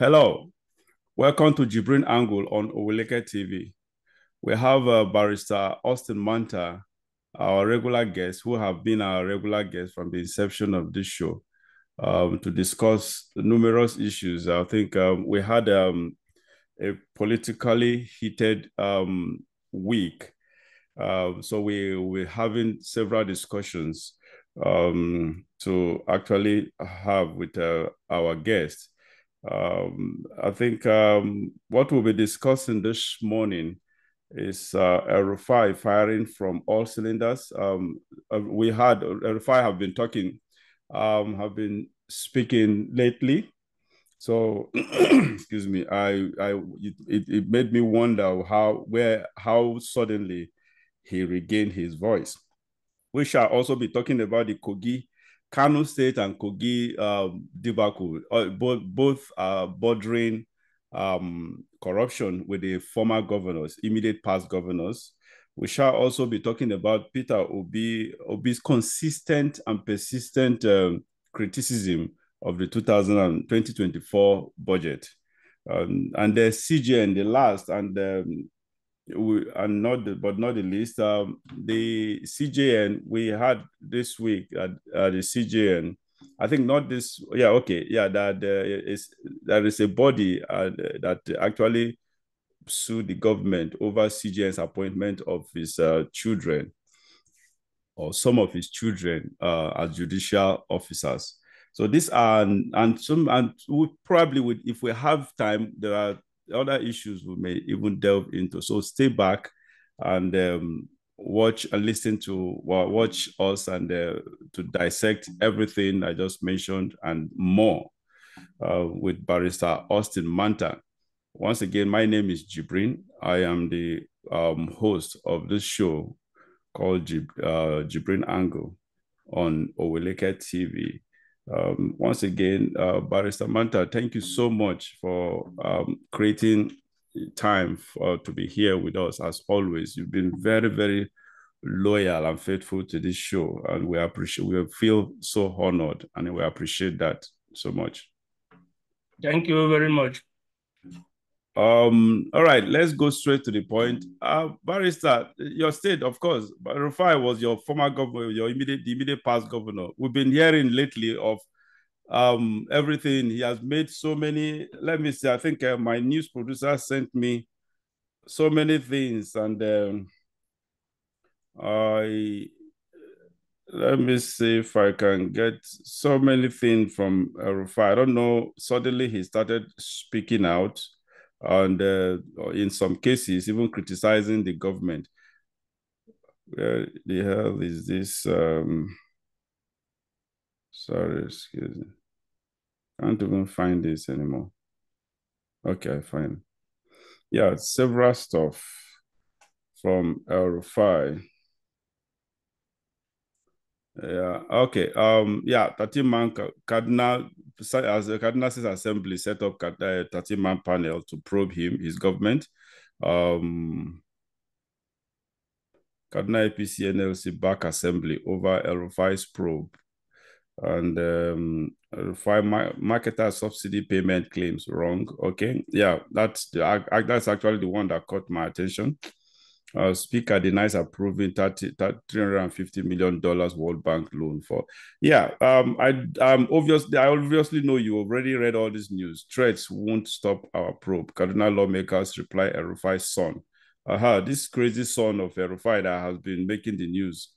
Hello, welcome to Jibrin Angle on Oweleke TV. We have Barrister Austin Manta, our regular guest, who have been our regular guest from the inception of this show, to discuss numerous issues. I think we had a politically heated week, so we're having several discussions to actually have with our guests. I think what we'll be discussing this morning is Elrufai firing from all cylinders. We had Elrufai have been speaking lately. So, excuse me, it made me wonder how suddenly he regained his voice. We shall also be talking about the Kogi, Kano State and Kogi debacle, both bordering corruption with the former governors, immediate past governors. We shall also be talking about Peter Obi's consistent and persistent criticism of the 2024 budget. And the CJN, the last, but not the least, the CJN we had this week at the CJN. I think not this. Yeah, okay, yeah. That there is a body that actually sued the government over CJN's appointment of his children or some of his children as judicial officers. So these are and we probably would, if we have time, there are other issues we may even delve into. So stay back and watch and listen to watch us and to dissect everything I just mentioned and more with Barrister Austin Manta. Once again, my name is Jibrin. I am the host of this show called Jibrin Angle on Oweleke TV. Once again, Barrister Manta, thank you so much for creating time to be here with us. As always, you've been very, very loyal and faithful to this show, and we feel so honored, and we appreciate that so much. Thank you very much. All right, let's go straight to the point. Barrister, your state, of course, Elrufai was your former governor, the immediate past governor. We've been hearing lately of everything. He has made so many, let me see, I think my news producer sent me so many things, and let me see if I can get so many things from Elrufai. I don't know, suddenly he started speaking out, and in some cases, even criticizing the government. Where the hell is this? Sorry, excuse me. Can't even find this anymore. Okay, fine. Yeah, several stuff from Elrufai. Yeah, okay. Yeah, 13-man Cardinal, as the Cardinal State Assembly set up a 13-man panel to probe his government. Cardinal APC NLC back assembly over Elrufai's probe. And Elrufai marketer subsidy payment claims wrong. Okay, yeah, that's actually the one that caught my attention. Speaker denies approving $350 million World Bank loan for. Yeah, I obviously know you already read all this news. Threats won't stop our probe. Cardinal lawmakers reply Elrufai's son. This crazy son of Elrufai that has been making the news.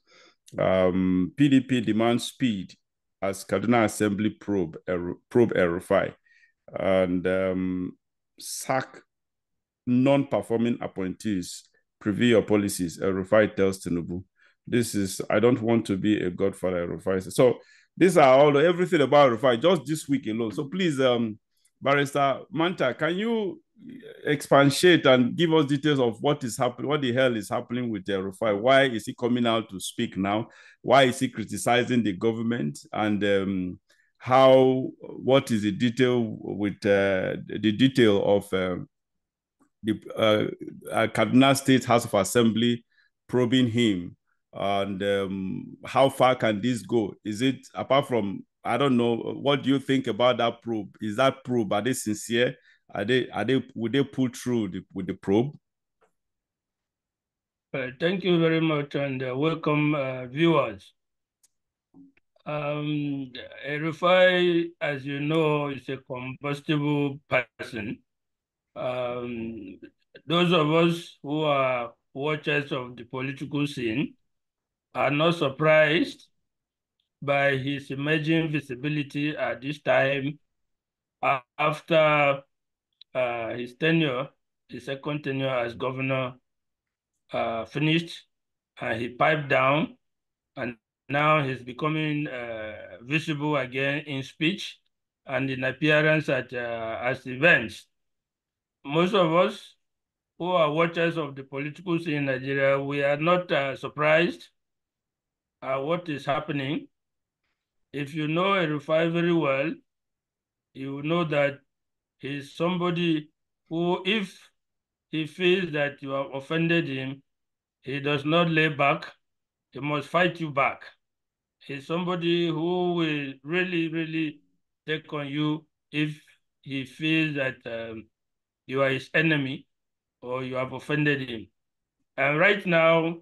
PDP demands speed as Cardinal Assembly probe Elrufai and sack non-performing appointees. Preview your policies. Elrufai tells Tinubu. This is, I don't want to be a godfather, Elrufai. So these are everything about Elrufai just this week alone. So please, Barrister Manta, can you expatiate and give us details of what is happening, what the hell is happening with Elrufai? Why is he coming out to speak now? Why is he criticizing the government? And what is the detail with the detail of the Kaduna State House of Assembly probing him, and how far can this go? Is it, apart from I don't know. What do you think about that probe? Is that probe, are they sincere? Would they pull through with the probe? Thank you very much, and welcome, viewers. Elrufai, as you know, is a combustible person. Those of us who are watchers of the political scene are not surprised by his emerging visibility at this time after his tenure, his second tenure as governor, finished, and he piped down, and now he's becoming visible again in speech and in appearance at events. Most of us who are watchers of the political scene in Nigeria, we are not surprised at what is happening. If you know Elrufai very well, you will know that he's somebody who, if he feels that you have offended him, he does not lay back. He must fight you back. He's somebody who will really, really take on you if he feels that you are his enemy or you have offended him. And right now,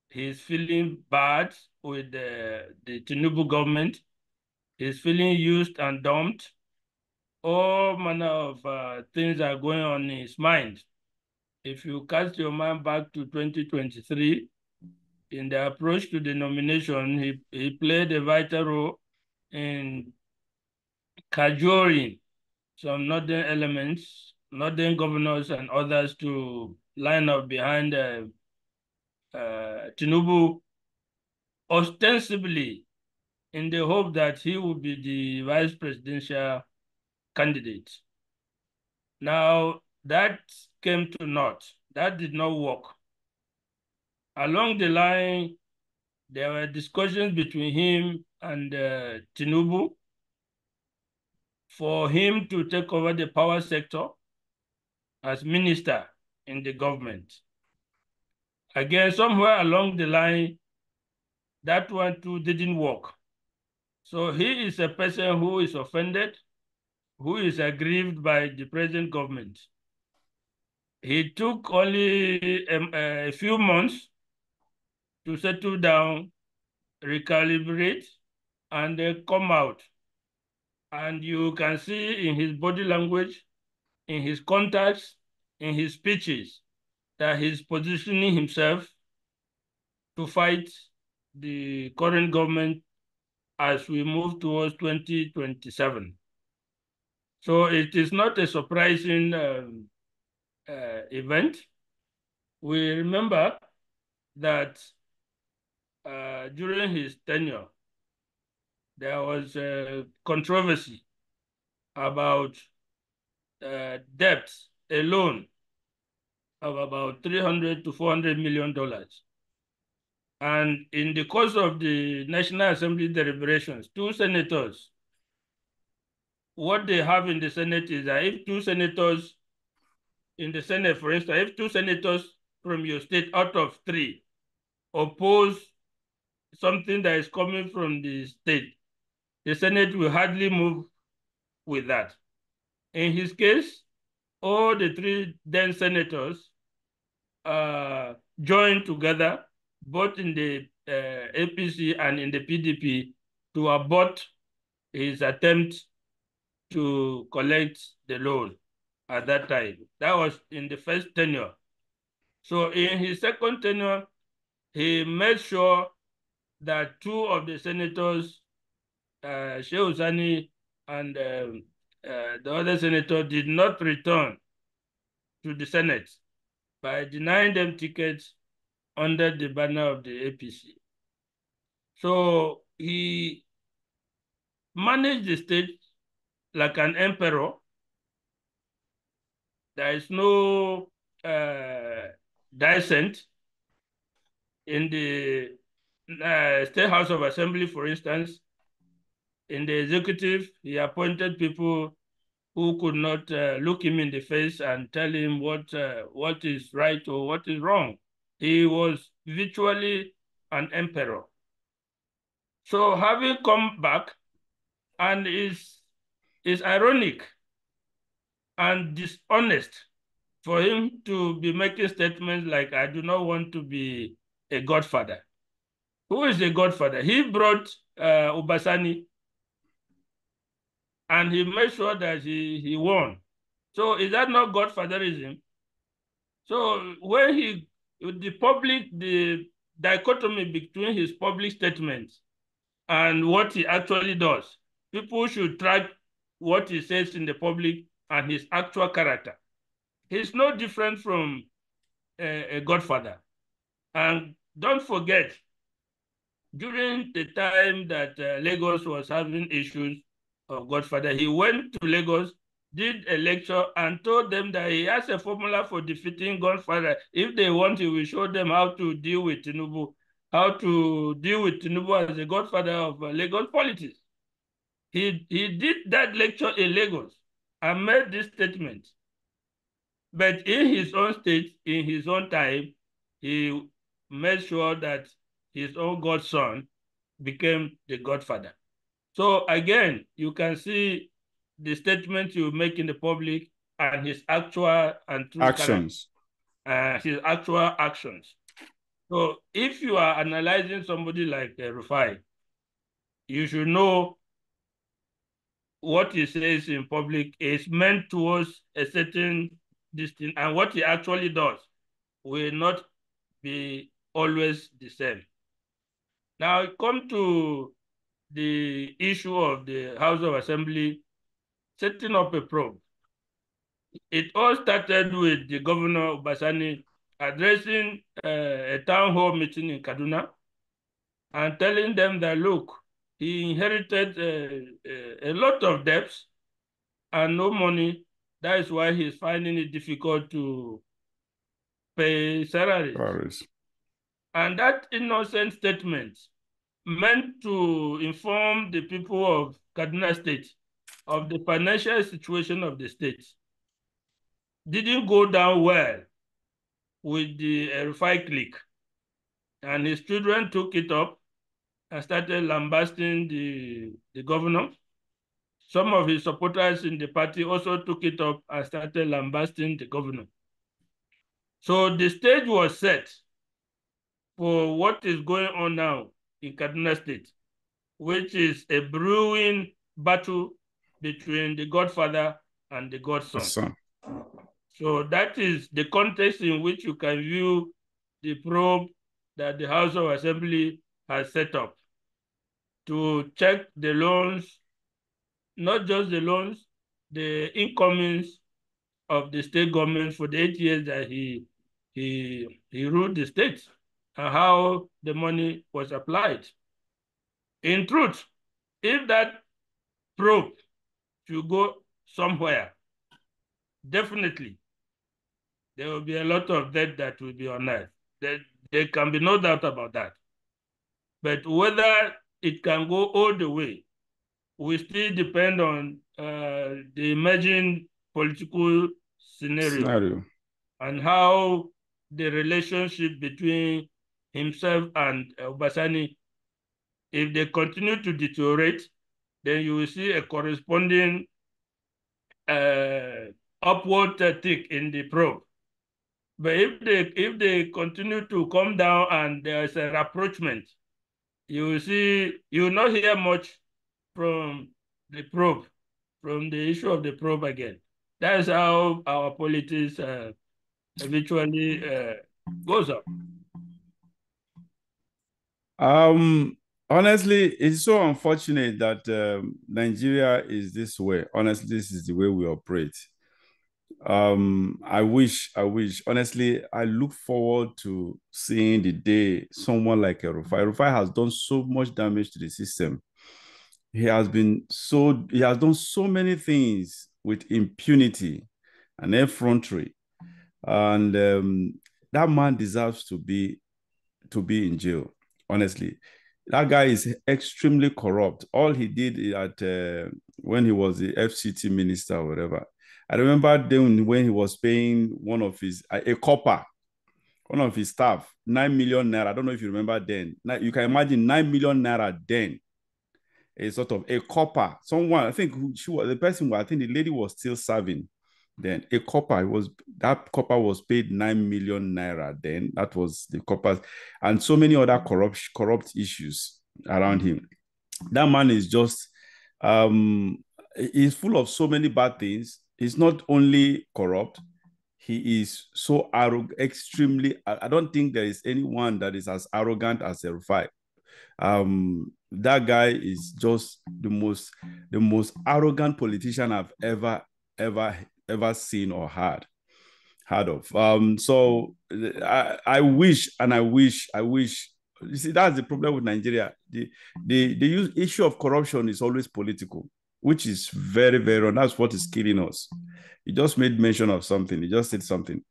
he's feeling bad with the Tinubu government. He's feeling used and dumped. All manner of things are going on in his mind. If you cast your mind back to 2023, in the approach to the nomination, he played a vital role in cajoling some northern elements, northern governors and others to line up behind Tinubu, ostensibly in the hope that he would be the vice presidential candidate. Now, that came to naught. That did not work. Along the line, there were discussions between him and Tinubu for him to take over the power sector as minister in the government. Again, somewhere along the line, that one too didn't work. So he is a person who is offended, who is aggrieved by the present government. He took only a few months to settle down, recalibrate, and come out. And you can see in his body language, in his contacts, in his speeches, that he's positioning himself to fight the current government as we move towards 2027. So it is not a surprising event. We remember that during his tenure, there was a controversy about debt, a loan of about $300 to $400 million. And in the course of the National Assembly deliberations, two senators, what they have in the Senate is that if two senators in the Senate, for instance, if two senators from your state out of three oppose something that is coming from the state, the Senate will hardly move with that. In his case, all the three then senators joined together, both in the APC and in the PDP, to abort his attempt to collect the loan at that time. That was in the first tenure. So in his second tenure, he made sure that two of the senators, Shehu Sani and the other senator, did not return to the Senate by denying them tickets under the banner of the APC. So he managed the state like an emperor. There is no dissent in the State House of Assembly, for instance. In the executive, he appointed people who could not look him in the face and tell him what is right or what is wrong. He was virtually an emperor. So having come back, And it's ironic and dishonest for him to be making statements like, I do not want to be a godfather. Who is a godfather? He brought Obasani and he made sure that he won. So is that not godfatherism? So when the dichotomy between his public statements and what he actually does, people should track what he says in the public and his actual character. He's no different from a godfather. And don't forget, during the time that Lagos was having issues of godfather, he went to Lagos, did a lecture, and told them that he has a formula for defeating godfather. If they want, he will show them how to deal with Tinubu, how to deal with Tinubu as the godfather of Lagos politics. He did that lecture in Lagos and made this statement. But in his own state, in his own time, he made sure that his own godson became the godfather. So again, you can see the statement you make in the public and his actual and true Actions. his actual actions. So if you are analyzing somebody like Rufai, you should know what he says in public is meant towards a certain distance, and what he actually does will not be always the same. Now, come to the issue of the House of Assembly setting up a probe. It all started with the governor Basani addressing a town hall meeting in Kaduna and telling them that, look, he inherited a lot of debts and no money. That is why he's finding it difficult to pay salaries. And that innocent statement meant to inform the people of Kaduna State of the financial situation of the state didn't go down well with the Elrufai clique. And his children took it up and started lambasting the governor. Some of his supporters in the party also took it up and started lambasting the governor. So the stage was set for what is going on now in Kaduna State, which is a brewing battle between the godfather and the godson. So that is the context in which you can view the probe that the House of Assembly has set up to check the loans, not just the loans, the incomings of the state government for the 8 years that he ruled the state and how the money was applied. In truth, if that probe should go somewhere, definitely there will be a lot of debt that will be unearthed. There can be no doubt about that. But whether it can go all the way will still depend on the emerging political scenario and how the relationship between himself and Obasani, if they continue to deteriorate, then you will see a corresponding upward tick in the probe. But if they continue to come down and there is a rapprochement, you will not hear much from the probe, from the issue of the probe again. That's how our politics eventually goes up. Honestly, it's so unfortunate that Nigeria is this way. Honestly, this is the way we operate. I wish, honestly, I look forward to seeing the day someone like Elrufai. Elrufai has done so much damage to the system. He has done so many things with impunity and effrontery. And that man deserves to be in jail, honestly. That guy is extremely corrupt. All he did when he was the FCT minister or whatever. I remember then when he was paying one of his, a copper, one of his staff, 9 million naira. I don't know if you remember then. Now, you can imagine 9 million naira then. a sort of a copper. Someone, I think she was the person. I think the lady was still serving. Then a copper that copper was paid 9 million naira. Then that was the copper, and so many other corrupt issues around him. That man is just he's full of so many bad things. He's not only corrupt, he is so arrogant, extremely. I don't think there is anyone that is as arrogant as Elrufai. That guy is just the most arrogant politician I've ever seen or heard of. So I wish and I wish. You see, that's the problem with Nigeria. The issue of corruption is always political, which is very, very wrong. That's what is killing us. He just made mention of something. He just said something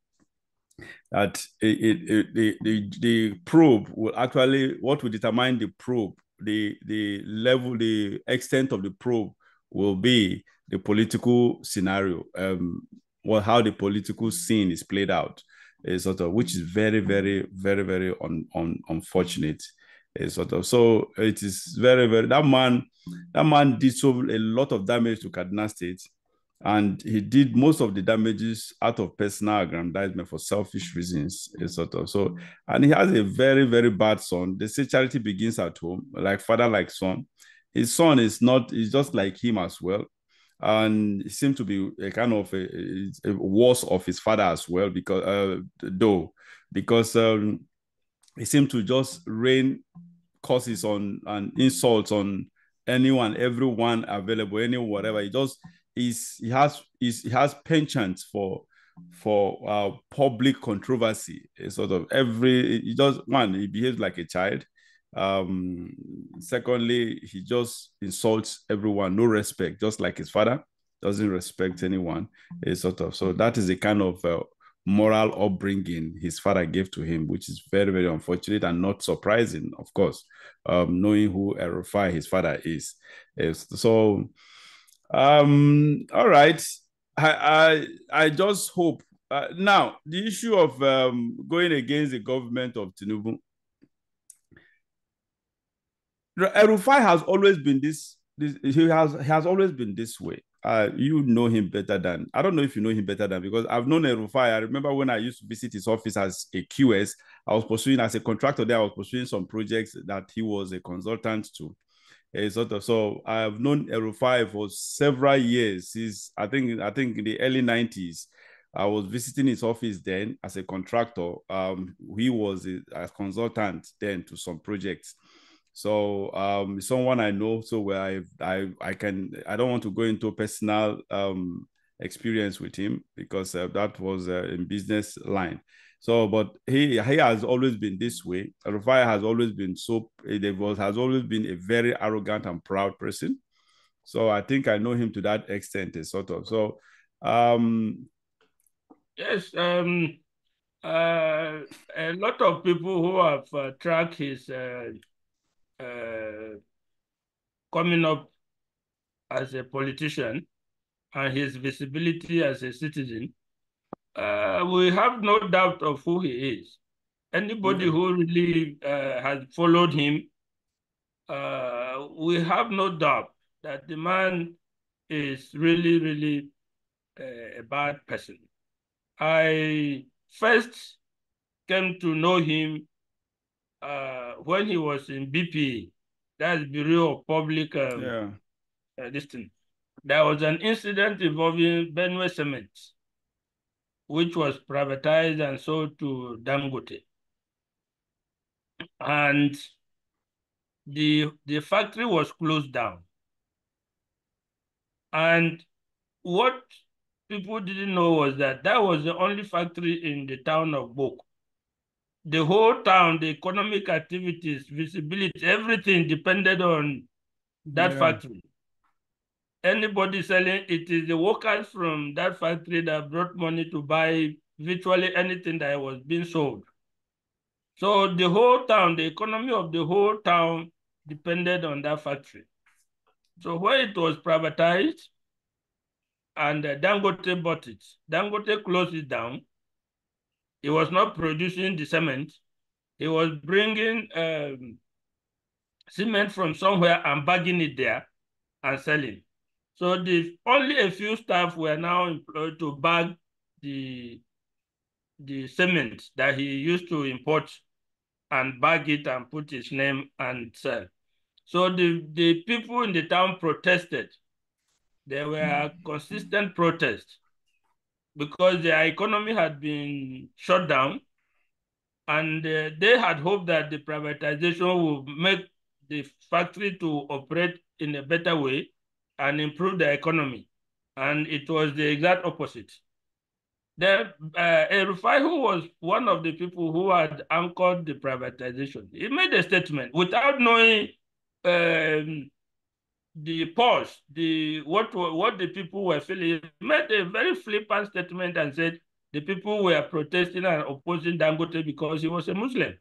that the probe will actually, what will determine the probe, the level, the extent of the probe will be the political scenario, how the political scene is played out, sort of, which is very, very, very, very unfortunate. Sort of, so it is very, very, that man did so a lot of damage to Kaduna State, and he did most of the damages out of personal aggrandizement for selfish reasons, sort of. So, and he has a very, very bad son. They say charity begins at home, like father, like son. His son is not, he's just like him as well. And he seemed to be a kind of a worse of his father as well, because he seemed to just rain curses on and insults on anyone, everyone available, any whatever. He has penchant for public controversy. Sort of he behaves like a child. Secondly, he just insults everyone, no respect, just like his father doesn't respect anyone. Sort of, so that is the kind of moral upbringing his father gave to him, which is very, very unfortunate and not surprising, of course, knowing who Elrufai, his father, is. So, all right. I just hope. Now, the issue of going against the government of Tinubu, Elrufai has always been he has always been this way. You know him better than, I don't know if you know him better than, because I've known Elrufai. I remember when I used to visit his office as a QS, I was pursuing, as a contractor there, I was pursuing some projects that he was a consultant to. So I've known Elrufai for several years. I think in the early 90s. I was visiting his office then as a contractor. He was a consultant then to some projects. So someone I know so well. I don't want to go into personal experience with him, because that was in business line. So, but he has always been this way. Elrufai has always been has always been a very arrogant and proud person. So I think I know him to that extent, sort of. So, yes, a lot of people who have tracked his coming up as a politician and his visibility as a citizen, we have no doubt of who he is. Anybody who really has followed him, we have no doubt that the man is really, really a bad person. I first came to know him when he was in BP, that's Bureau of Public this thing. There was an incident involving Benue Cement, which was privatized and sold to Dangote. And the factory was closed down. And what people didn't know was that was the only factory in the town of Bok. The whole town, the economic activities, visibility, everything depended on that factory. Anybody selling, it is the workers from that factory that brought money to buy virtually anything that was being sold. So the whole town, the economy of the whole town depended on that factory. So when it was privatized and Dangote bought it, Dangote closed it down. He was not producing the cement. He was bringing cement from somewhere and bagging it there and selling. So only a few staff were now employed to bag the cement that he used to import and bag it and put his name and sell. So the people in the town protested. There were consistent protests because their economy had been shut down, and they had hoped that the privatization would make the factory to operate in a better way and improve the economy. And it was the exact opposite. Then Elrufai, who was one of the people who had anchored the privatization, he made a statement without knowing the pause, what the people were feeling. He made a very flippant statement and said the people were protesting and opposing Dangote because he was a Muslim.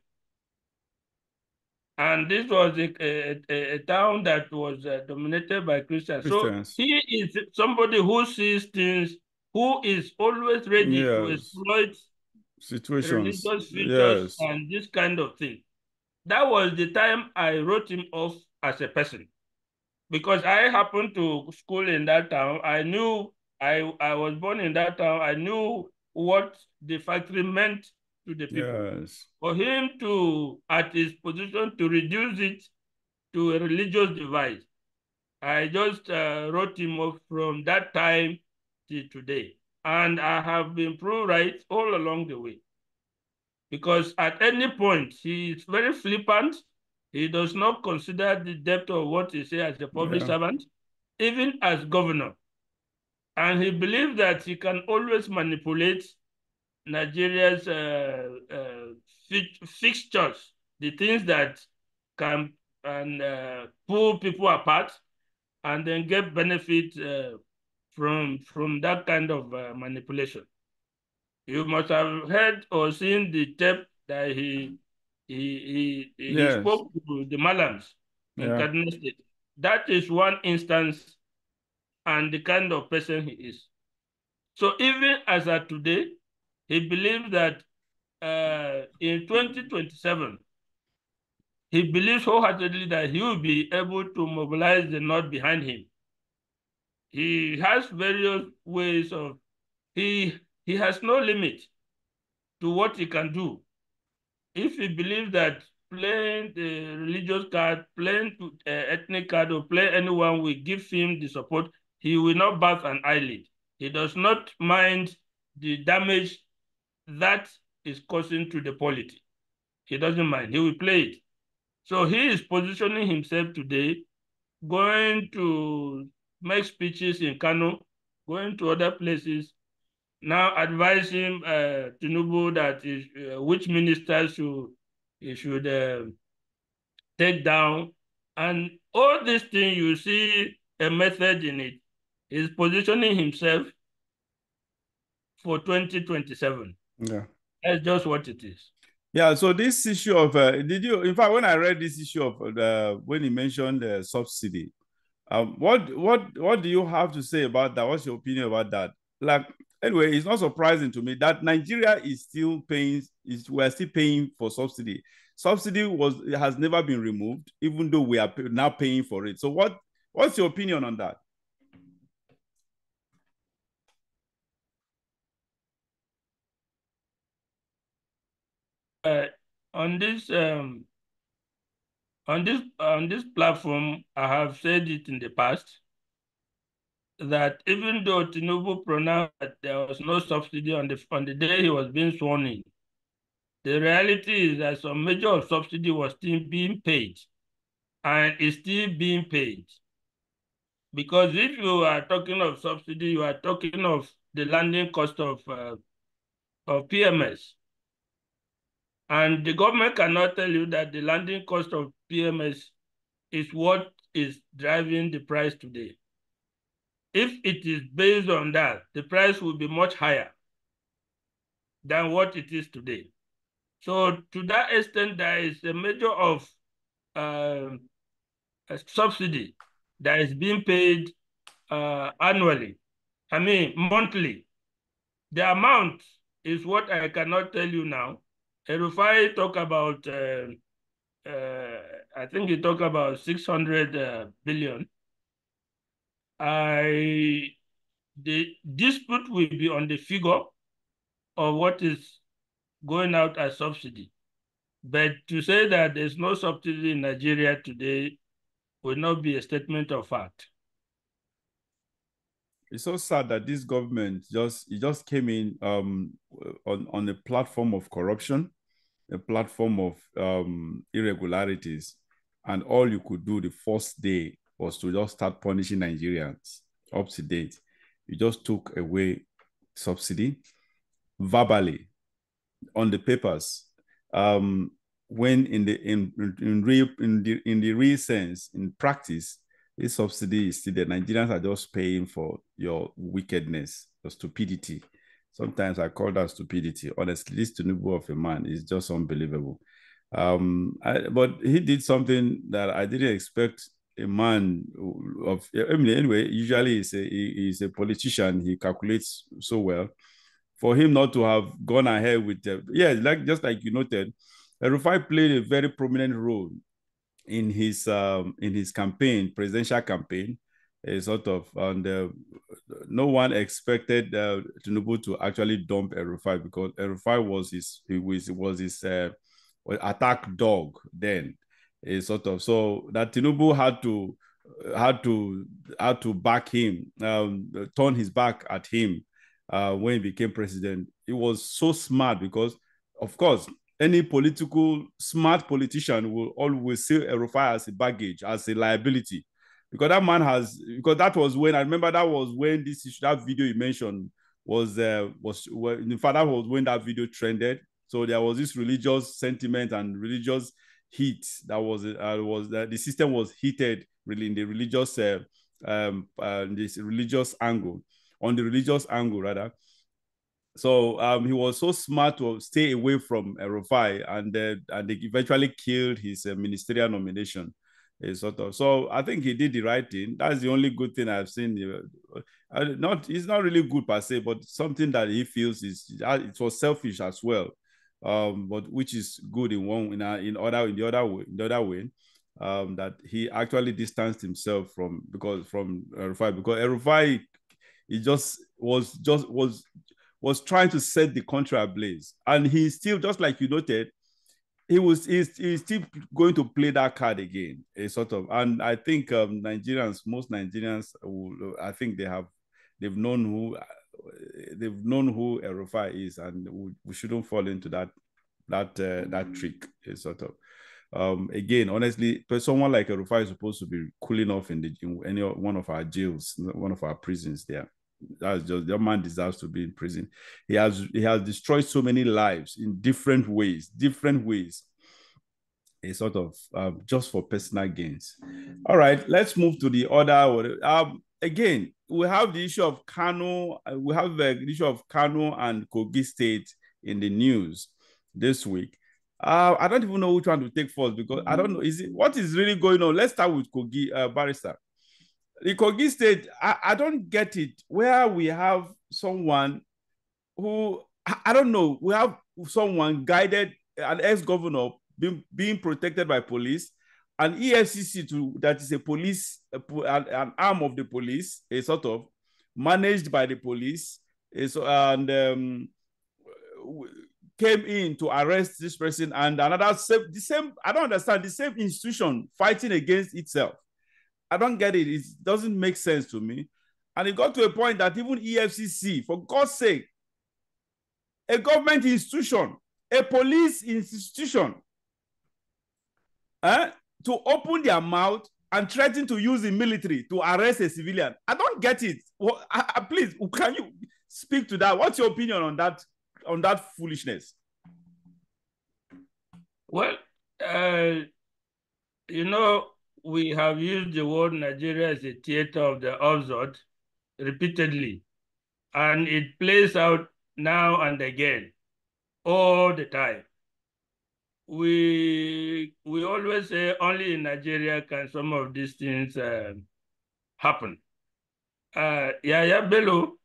And this was a town that was dominated by Christians. So Christians. he is somebody who sees things, who is always ready to Yes. exploit Situations. religious features Yes. and this kind of thing. That was the time I wrote him off as a person, because I happened to school in that town. I knew I was born in that town. I knew what the factory meant to the people. Yes. For him to, at his position, to reduce it to a religious device, I just wrote him off from that time till today. And I have been proved right all along the way. Because at any point, he is very flippant. He does not consider the depth of what he says as a public Yeah. servant, even as governor. And he believes that he can always manipulate Nigeria's fixtures, the things that can pull people apart and then get benefit from that kind of manipulation. You must have heard or seen the tape that he Yes. spoke to the Malams in Yeah. Kaduna State. That is one instance and the kind of person he is. So even as of today, he believes that in 2027, he believes wholeheartedly that he will be able to mobilize the North behind him. He has various ways of, he has no limit to what he can do. If he believes that playing the religious card, playing ethnic card, or play anyone will give him the support, he will not bat an eyelid. He does not mind the damage that is causing to the polity. He doesn't mind. He will play it. So he is positioning himself today, going to make speeches in Kano, going to other places, now advising Tinubu that is, which ministers he should take down. And all these things, you see a method in it. He's positioning himself for 2027. Yeah. That's just what it is. Yeah, so this issue of did you, in fact, when I read this issue of when he mentioned the subsidy, what do you have to say about that? What's your opinion about that? Like, anyway, it's not surprising to me that Nigeria is still paying, we're still paying for subsidy. Subsidy has never been removed, even though we are now paying for it. So what's your opinion on that? On this on this platform, I have said it in the past that even though Tinubu pronounced that there was no subsidy on the day he was being sworn in, the reality is that some measure of subsidy was still being paid and is still being paid. Because if you are talking of subsidy, you are talking of the landing cost of PMS. And the government cannot tell you that the landing cost of PMS is what is driving the price today. If it is based on that, the price will be much higher than what it is today. So to that extent, there is a measure of a subsidy that is being paid annually. I mean, monthly. The amount is what I cannot tell you now. Elrufai talk about I think you talk about 600 billion. The dispute will be on the figure of what is going out as subsidy. But to say that there's no subsidy in Nigeria today will not be a statement of fact. It's so sad that this government just came in on a platform of corruption, a platform of irregularities, and all you could do the first day was to just start punishing Nigerians up to date. You just took away subsidy verbally on the papers. When in the real sense, in practice, this subsidy is still there. Nigerians are just paying for your wickedness, your stupidity. Sometimes I call that stupidity. Honestly, this Tinubu of a man is just unbelievable. But he did something that I didn't expect a man of. I mean, anyway, usually he's a politician. He calculates so well. For him not to have gone ahead with, just like you noted, Elrufai played a very prominent role in his campaign, presidential campaign, sort of, and no one expected Tinubu to actually dump Elrufai because Elrufai was his attack dog then, sort of. So that Tinubu had to back him, turn his back at him when he became president. It was so smart because, of course, any smart politician will always see Elrufai as a baggage, as a liability. Because that was when, I remember that was when that video you mentioned in fact, that was when that video trended. So there was this religious sentiment and religious heat that was the system was heated really in the religious, this religious angle, on the religious angle rather. So he was so smart to stay away from Elrufai, and they eventually killed his ministerial nomination. Sort of. So I think he did the right thing. That's the only good thing I've seen. It's not really good per se, but something that he feels it was selfish as well, but which is good in the other way. That he actually distanced himself from Elrufai, because Elrufai he was trying to set the country ablaze, and he's still, just like you noted, he's still going to play that card again, sort of. And I think most Nigerians, I think they've known who Elrufai is, and we shouldn't fall into that trick, sort of. Again, honestly, someone like Elrufai is supposed to be cooling off in any one of our jails, one of our prisons there. That's just, the man deserves to be in prison. He has destroyed so many lives in different ways, a sort of just for personal gains. All right, let's move to the other. Again, we have the issue of Kano. We have the issue of Kano and Kogi State in the news this week. I don't even know which one to take first, because I don't know. What is really going on? Let's start with Kogi, Barrister. The Kogi State, I don't get it, where we have someone who, I don't know, we have someone guided, an ex-governor being protected by police, an EFCC that is a police, an arm of the police, a sort of managed by the police, and came in to arrest this person, and another the same, I don't understand, the same institution fighting against itself. I don't get it. It doesn't make sense to me. And it got to a point that even EFCC, for God's sake, a government institution, a police institution, to open their mouth and threaten to use the military to arrest a civilian. I don't get it. Please, can you speak to that? What's your opinion on that foolishness? Well, we have used the word Nigeria as a theater of the absurd repeatedly, and it plays out now and again, all the time. We always say only in Nigeria can some of these things happen. Yahaya Bello,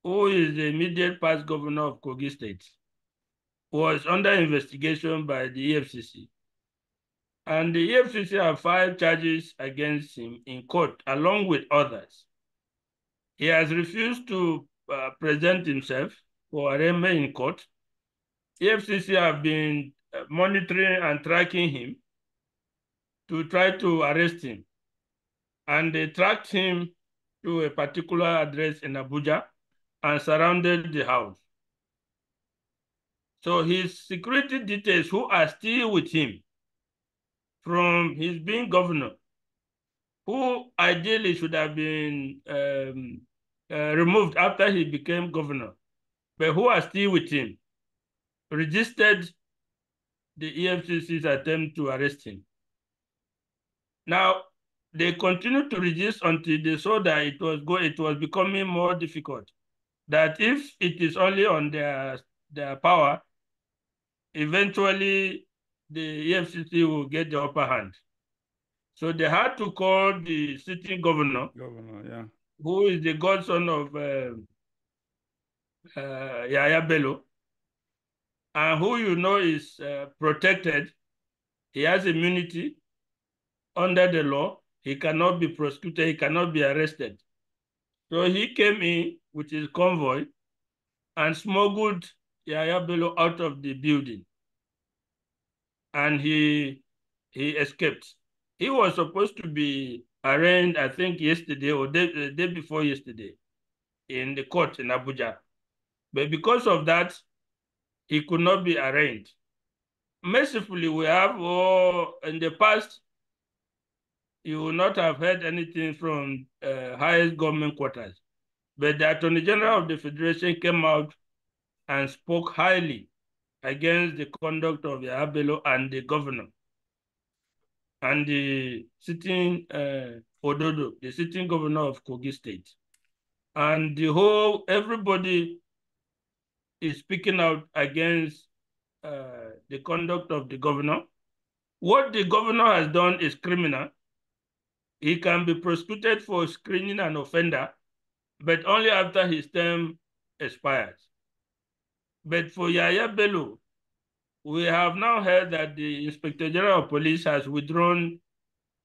who is the immediate past governor of Kogi State, was under investigation by the EFCC. And the EFCC have filed charges against him in court along with others. He has refused to present himself for arraignment in court. EFCC have been monitoring and tracking him to try to arrest him. And they tracked him to a particular address in Abuja and surrounded the house. So his security details, who are still with him from his being governor, who ideally should have been removed after he became governor, but who are still with him, resisted the EFCC's attempt to arrest him. Now, they continued to resist until they saw that it was becoming more difficult. That if it is only on their power, eventually the EFCC will get the upper hand. So they had to call the sitting governor, yeah, who is the godson of Yahaya Bello, and who is protected. He has immunity under the law. He cannot be prosecuted. He cannot be arrested. So he came in with his convoy and smuggled Yahaya Bello out of the building. And he escaped. He was supposed to be arraigned, I think, yesterday or the day before yesterday in the court in Abuja. But because of that, he could not be arraigned. Mercifully, we have, in the past, you will not have heard anything from highest government quarters. But the Attorney General of the Federation came out and spoke highly against the conduct of Yahaya Bello and the governor and the sitting Ododo, the sitting governor of Kogi State. And everybody is speaking out against the conduct of the governor. What the governor has done is criminal. He can be prosecuted for screening an offender, but only after his term expires. But for Yahaya Bello, we have now heard that the Inspector General of Police has withdrawn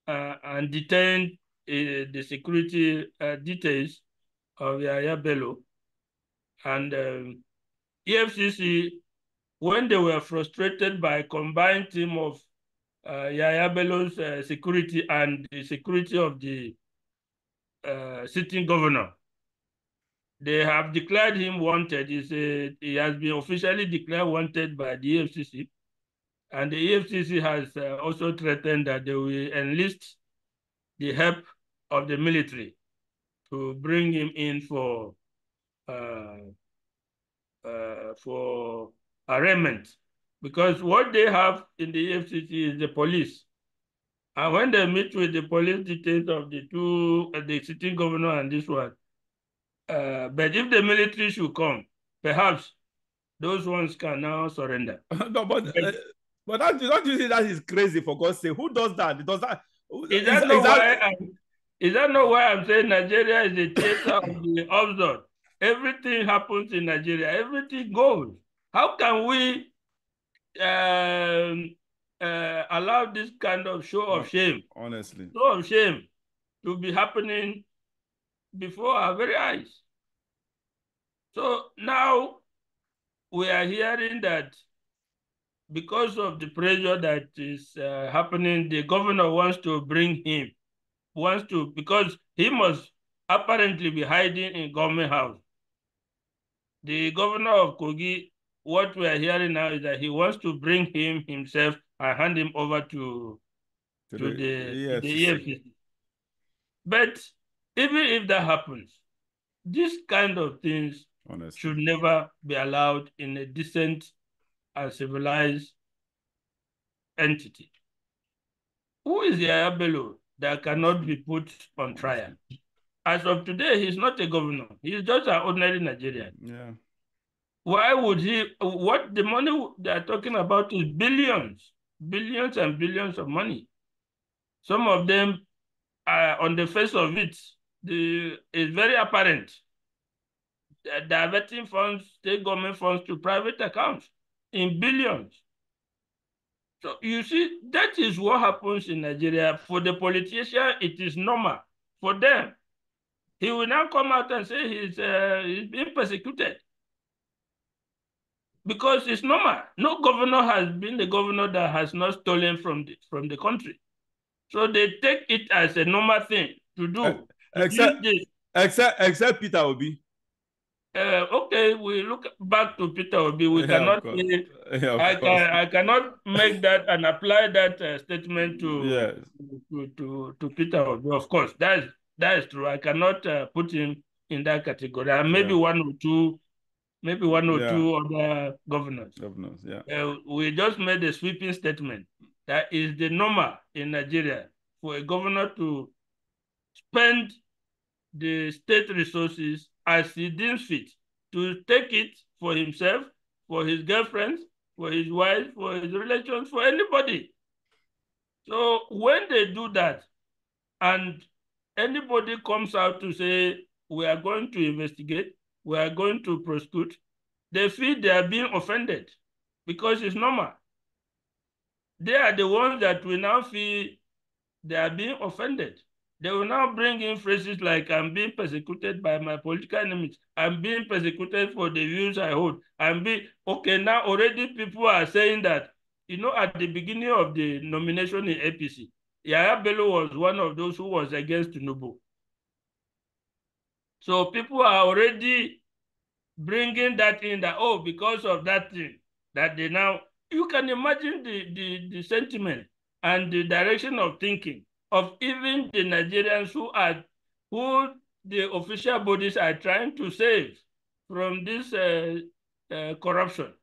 and detained the security details of Yahaya Bello. And EFCC, when they were frustrated by a combined team of Yahaya Bello's security and the security of the sitting governor, they have declared him wanted. He has been officially declared wanted by the EFCC. And the EFCC has also threatened that they will enlist the help of the military to bring him in for arraignment. Because what they have in the EFCC is the police. And when they meet with the police details of the sitting governor and this one, but if the military should come, perhaps those ones can now surrender. No, but don't you think that is crazy, for God's sake? Who does that? Is that not why I'm saying Nigeria is the theater of the absurd? Everything happens in Nigeria. Everything goes. How can we allow this kind of show of shame? Honestly. Show of shame to be happening before our very eyes. So now we are hearing that because of the pressure that is happening, the governor wants to bring him, because he must apparently be hiding in government house. The governor of Kogi, what we are hearing now is that he wants to bring him himself and hand him over to the EFCC. But even if that happens, this kind of things should never be allowed in a decent and civilized entity. Who is Yahaya Bello that cannot be put on trial? As of today, he's not a governor. He's just an ordinary Nigerian. Yeah. Why would he? What the money they're talking about is billions, billions and billions of money. Some of them, on the face of it, is very apparent. They're diverting funds, state government funds to private accounts in billions. So you see, that is what happens in Nigeria. For the politician, it is normal. For them, he will now come out and say he's being persecuted because it's normal. No governor has been the governor that has not stolen from the country. So they take it as a normal thing to do. To Except, use this. except Peter Obi. Okay, we look back to Peter Obi. We Yeah, of cannot course. say Yeah, of course. I cannot make that and apply that statement Yes. to Peter Obi. Of course, that is true. I cannot put him in that category. And Yeah. maybe one or Yeah. two other governors. Governors. Yeah. We just made a sweeping statement that is the normal in Nigeria for a governor to spend the state resources as he deems fit, to take it for himself, for his girlfriends, for his wife, for his relations, for anybody. So when they do that and anybody comes out to say, we are going to investigate, we are going to prosecute, they feel they are being offended because it's normal. They are the ones that will now feel they are being offended. They will now bring in phrases like, I'm being persecuted by my political enemies. I'm being persecuted for the views I hold. Okay, now already people are saying that, at the beginning of the nomination in APC, Yahaya Bello was one of those who was against Tinubu. So people are already bringing that in that, because of that thing, that they now, you can imagine the sentiment and the direction of thinking of even the Nigerians who the official bodies are trying to save from this corruption.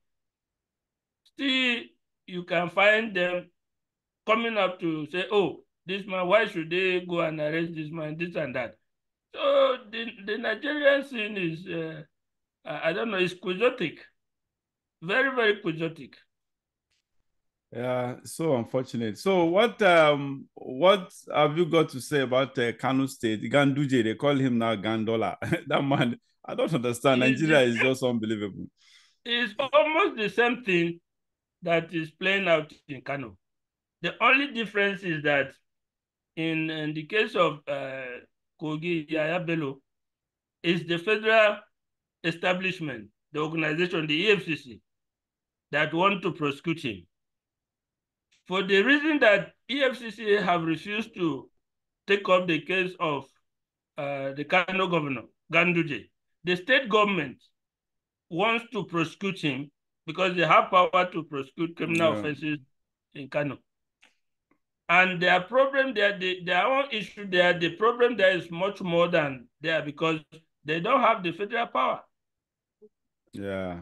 Still, you can find them coming up to say, this man, why should they go and arrest this man, this and that. So the Nigerian scene is, I don't know, it's quixotic. Very, very quixotic. Yeah, so unfortunate. So what have you got to say about Kano State, Ganduje? They call him now Gandola. That man, I don't understand. Nigeria is just unbelievable. It's almost the same thing that is playing out in Kano. The only difference is that in the case of Kogi Yahaya Bello, is the federal establishment, the organization, the EFCC, that want to prosecute him. For the reason that EFCC have refused to take up the case of the Kano governor, Ganduje, the state government wants to prosecute him because they have power to prosecute criminal offenses in Kano. And their problem there, their own issue there, the problem there is much more than there because they don't have the federal power. Yeah.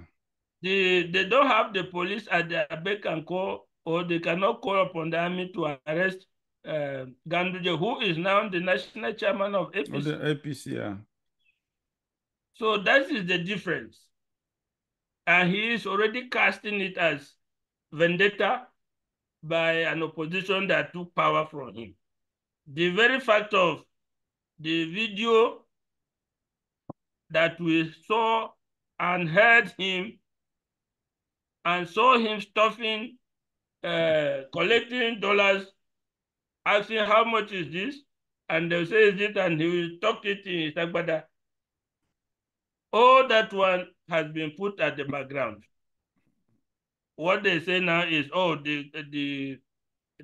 They don't have the police at their beck and call, or they cannot call upon the army to arrest Ganduje, who is now the national chairman of APC. Oh, the APC, yeah. So that is the difference. And he is already casting it as vendetta by an opposition that took power from him. The very fact of the video that we saw and heard him and saw him stuffing, collecting dollars, asking how much is this, and they'll say is it, and he will talk it in his agbada. All that one has been put at the background. What they say now is,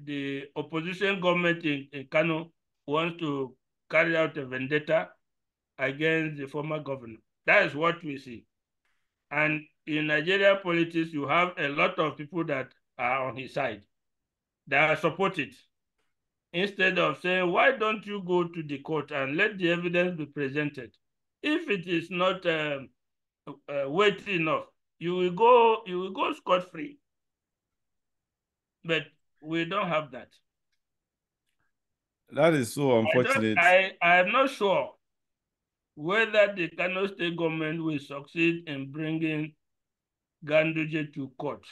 the opposition government in Kano wants to carry out a vendetta against the former governor. That is what we see. And in Nigerian politics, you have a lot of people that are on his side, that support it. Instead of saying, why don't you go to the court and let the evidence be presented? If it is not weighty enough, you will go scot-free. But we don't have that. That is so unfortunate. I am not sure whether the Kano State government will succeed in bringing Ganduje to court.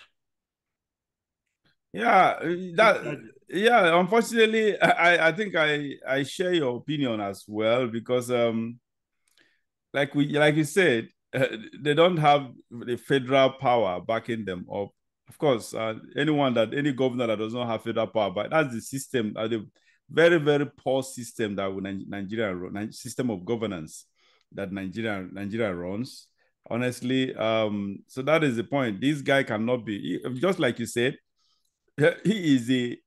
Yeah, unfortunately, I think I share your opinion as well because like you said, they don't have the federal power backing them up. of course, any governor that does not have federal power, but that's the system, the very, very poor system that Nigeria system of governance that Nigeria runs. Honestly, so that is the point. This guy cannot be, just like you said, he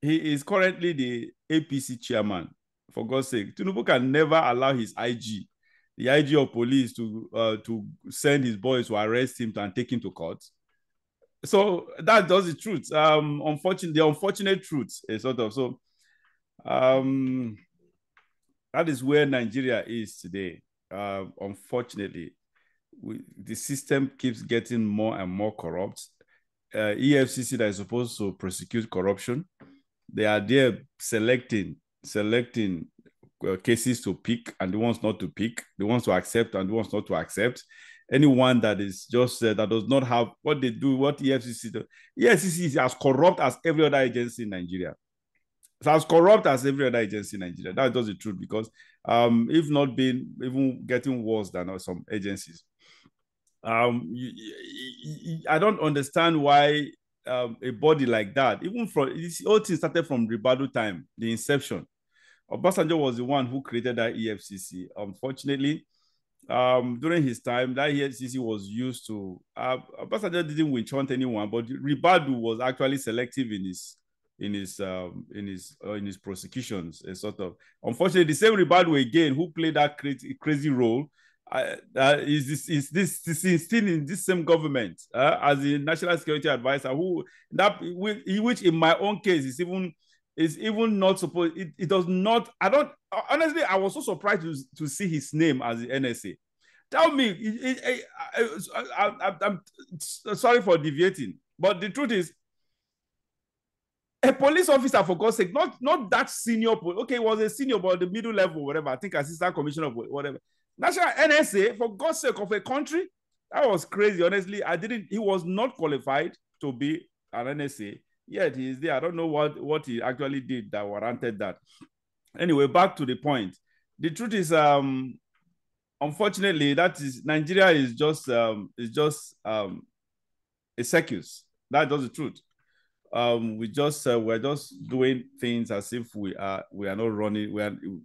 is currently the APC chairman. For God's sake, Tinubu can never allow his IG, the IG of police, to send his boys to arrest him and take him to court. So that's just the truth. Unfortunately, the unfortunate truth is sort of so. That is where Nigeria is today. Unfortunately, the system keeps getting more and more corrupt. EFCC that is supposed to prosecute corruption, they are there selecting cases to pick and the ones not to pick, the ones to accept and the ones not to accept. Anyone that is just that does not have what they do, what EFCC does. EFCC is as corrupt as every other agency in Nigeria. It's as corrupt as every other agency in Nigeria. That's just the truth, because if not being even getting worse than some agencies. I don't understand why a body like that, even from this whole thing started from Ribadu time, the inception. Obasanjo was the one who created that EFCC. Unfortunately, during his time, that EFCC was used to. Obasanjo didn't witch hunt anyone, but Ribadu was actually selective in his prosecutions. A sort of, unfortunately, the same Ribadu again who played that crazy role. Is still in this same government as the national security advisor, which in my own case is even not supposed. It does not. I don't honestly. I was so surprised to see his name as the NSA. Tell me, I'm sorry for deviating, but the truth is, a police officer, for God's sake, not that senior. Okay, he was a senior, but the middle level, whatever. I think assistant commissioner, whatever. National NSA, for God's sake, of a country, that was crazy. Honestly, he was not qualified to be an NSA, yet he is there. I don't know what he actually did that warranted that. Anyway, back to the point. The truth is, unfortunately, Nigeria is just a circus. That's just the truth. We're just doing things as if we are not running.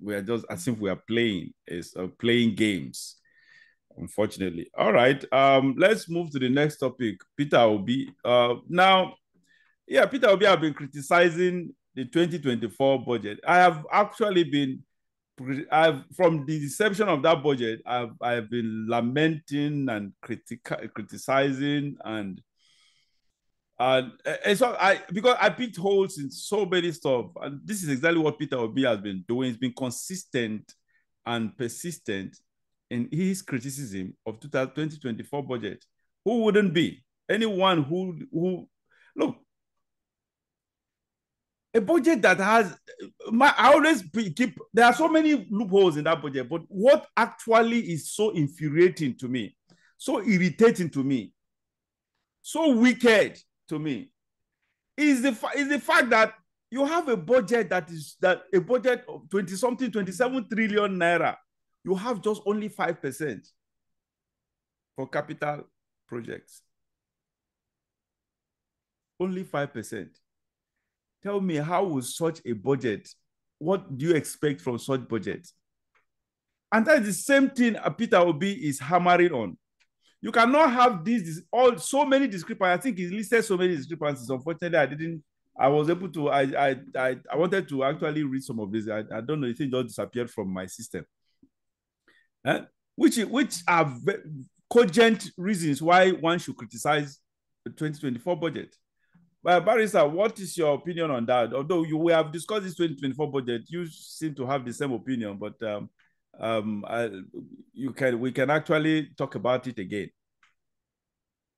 We are just as if we are playing games. Unfortunately, all right. Let's move to the next topic. Peter Obi. Now, yeah, Peter Obi have been criticizing the 2024 budget. I have actually been. From the inception of that budget, I've been lamenting and criticizing and so because I picked holes in so many stuff, and this is exactly what Peter Obi has been doing. He's been consistent and persistent in his criticism of 2024 budget. Who wouldn't be? Anyone who look, a budget that has I always keep, there are so many loopholes in that budget, but what actually is so infuriating to me, so irritating to me, so wicked to me is the fact that you have a budget a budget of 27 trillion naira. You have just only 5% for capital projects. Only 5%. Tell me, how will such a budget, what do you expect from such budget? And that is the same thing Peter Obi is hammering on. You cannot have so many discrepancies. I think he listed so many discrepancies. Unfortunately, I was able to, I wanted to actually read some of this. I don't know, the thing just disappeared from my system. Which are cogent reasons why one should criticize the 2024 budget. Barrister, what is your opinion on that? Although we have discussed this 2024 budget, you seem to have the same opinion, but we can actually talk about it again.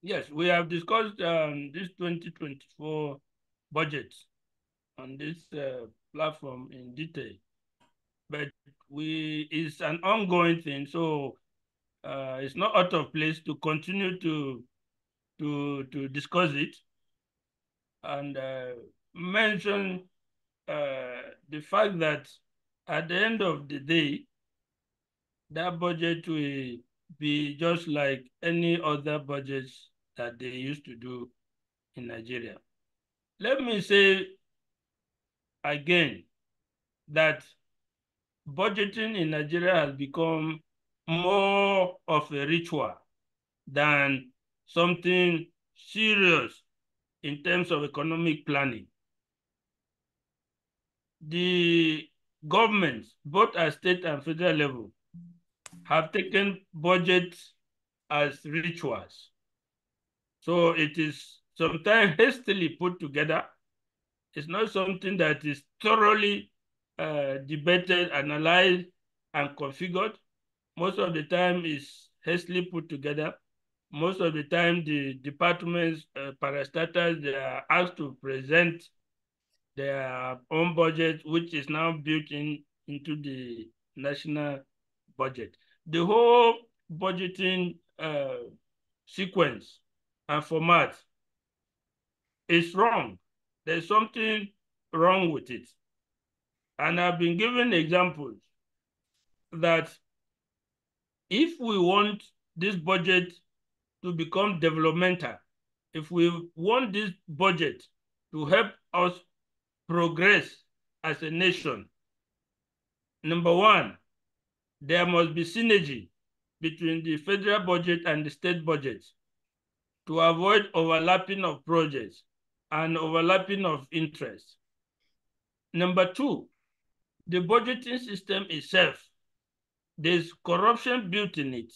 Yes, we have discussed this 2024 budget on this platform in detail, but it's an ongoing thing, so it's not out of place to continue to discuss it and mention the fact that at the end of the day, that budget will be just like any other budgets that they used to do in Nigeria. Let me say again that budgeting in Nigeria has become more of a ritual than something serious in terms of economic planning. The governments, both at state and federal level, have taken budgets as rituals. So it is sometimes hastily put together. It's not something that is thoroughly debated, analyzed, and configured. Most of the time is hastily put together. Most of the time, the departments, parastatals, they are asked to present their own budget, which is now built into the national budget. The whole budgeting sequence and format is wrong. There's something wrong with it. And I've been given examples that if we want this budget to become developmental, if we want this budget to help us progress as a nation, number one, there must be synergy between the federal budget and the state budget to avoid overlapping of projects and overlapping of interests. Number two, the budgeting system itself, there's corruption built in it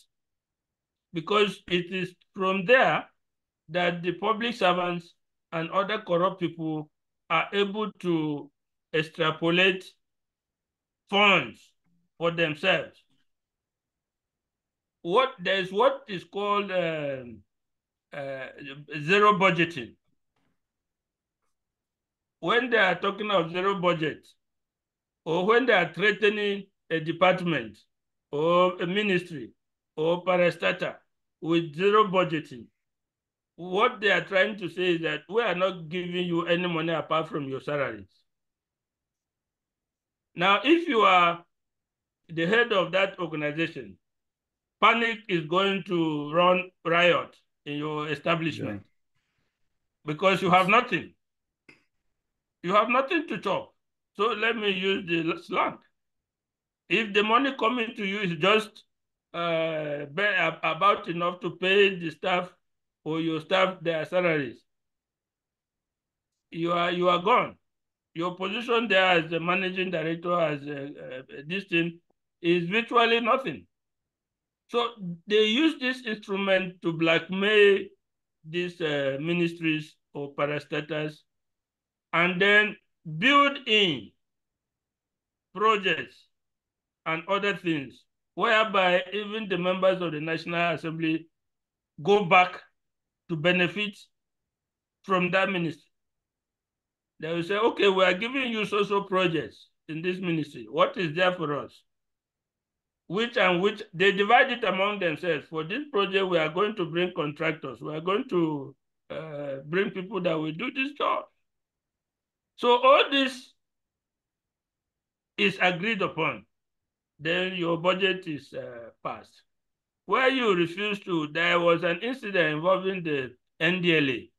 because it is from there that the public servants and other corrupt people are able to extrapolate funds for themselves. There's what is called zero budgeting. When they are talking of zero budget, or when they are threatening a department or a ministry or parastatal with zero budgeting, what they are trying to say is that we are not giving you any money apart from your salaries. Now, if you are the head of that organization, panic is going to run riot in your establishment because you have nothing. You have nothing to chop. So let me use the slang. If the money coming to you is just about enough to pay the staff or your staff their salaries, you are gone. Your position there as the managing director, as this thing, is virtually nothing. So they use this instrument to blackmail these ministries or parastatals and then build in projects and other things, whereby even the members of the National Assembly go back to benefit from that ministry. They will say, okay, we are giving you social projects in this ministry. What is there for us? Which and which, they divide it among themselves. For this project, we are going to bring contractors. We are going to bring people that will do this job. So all this is agreed upon. Then your budget is passed. Where you refuse to, there was an incident involving the NDLA.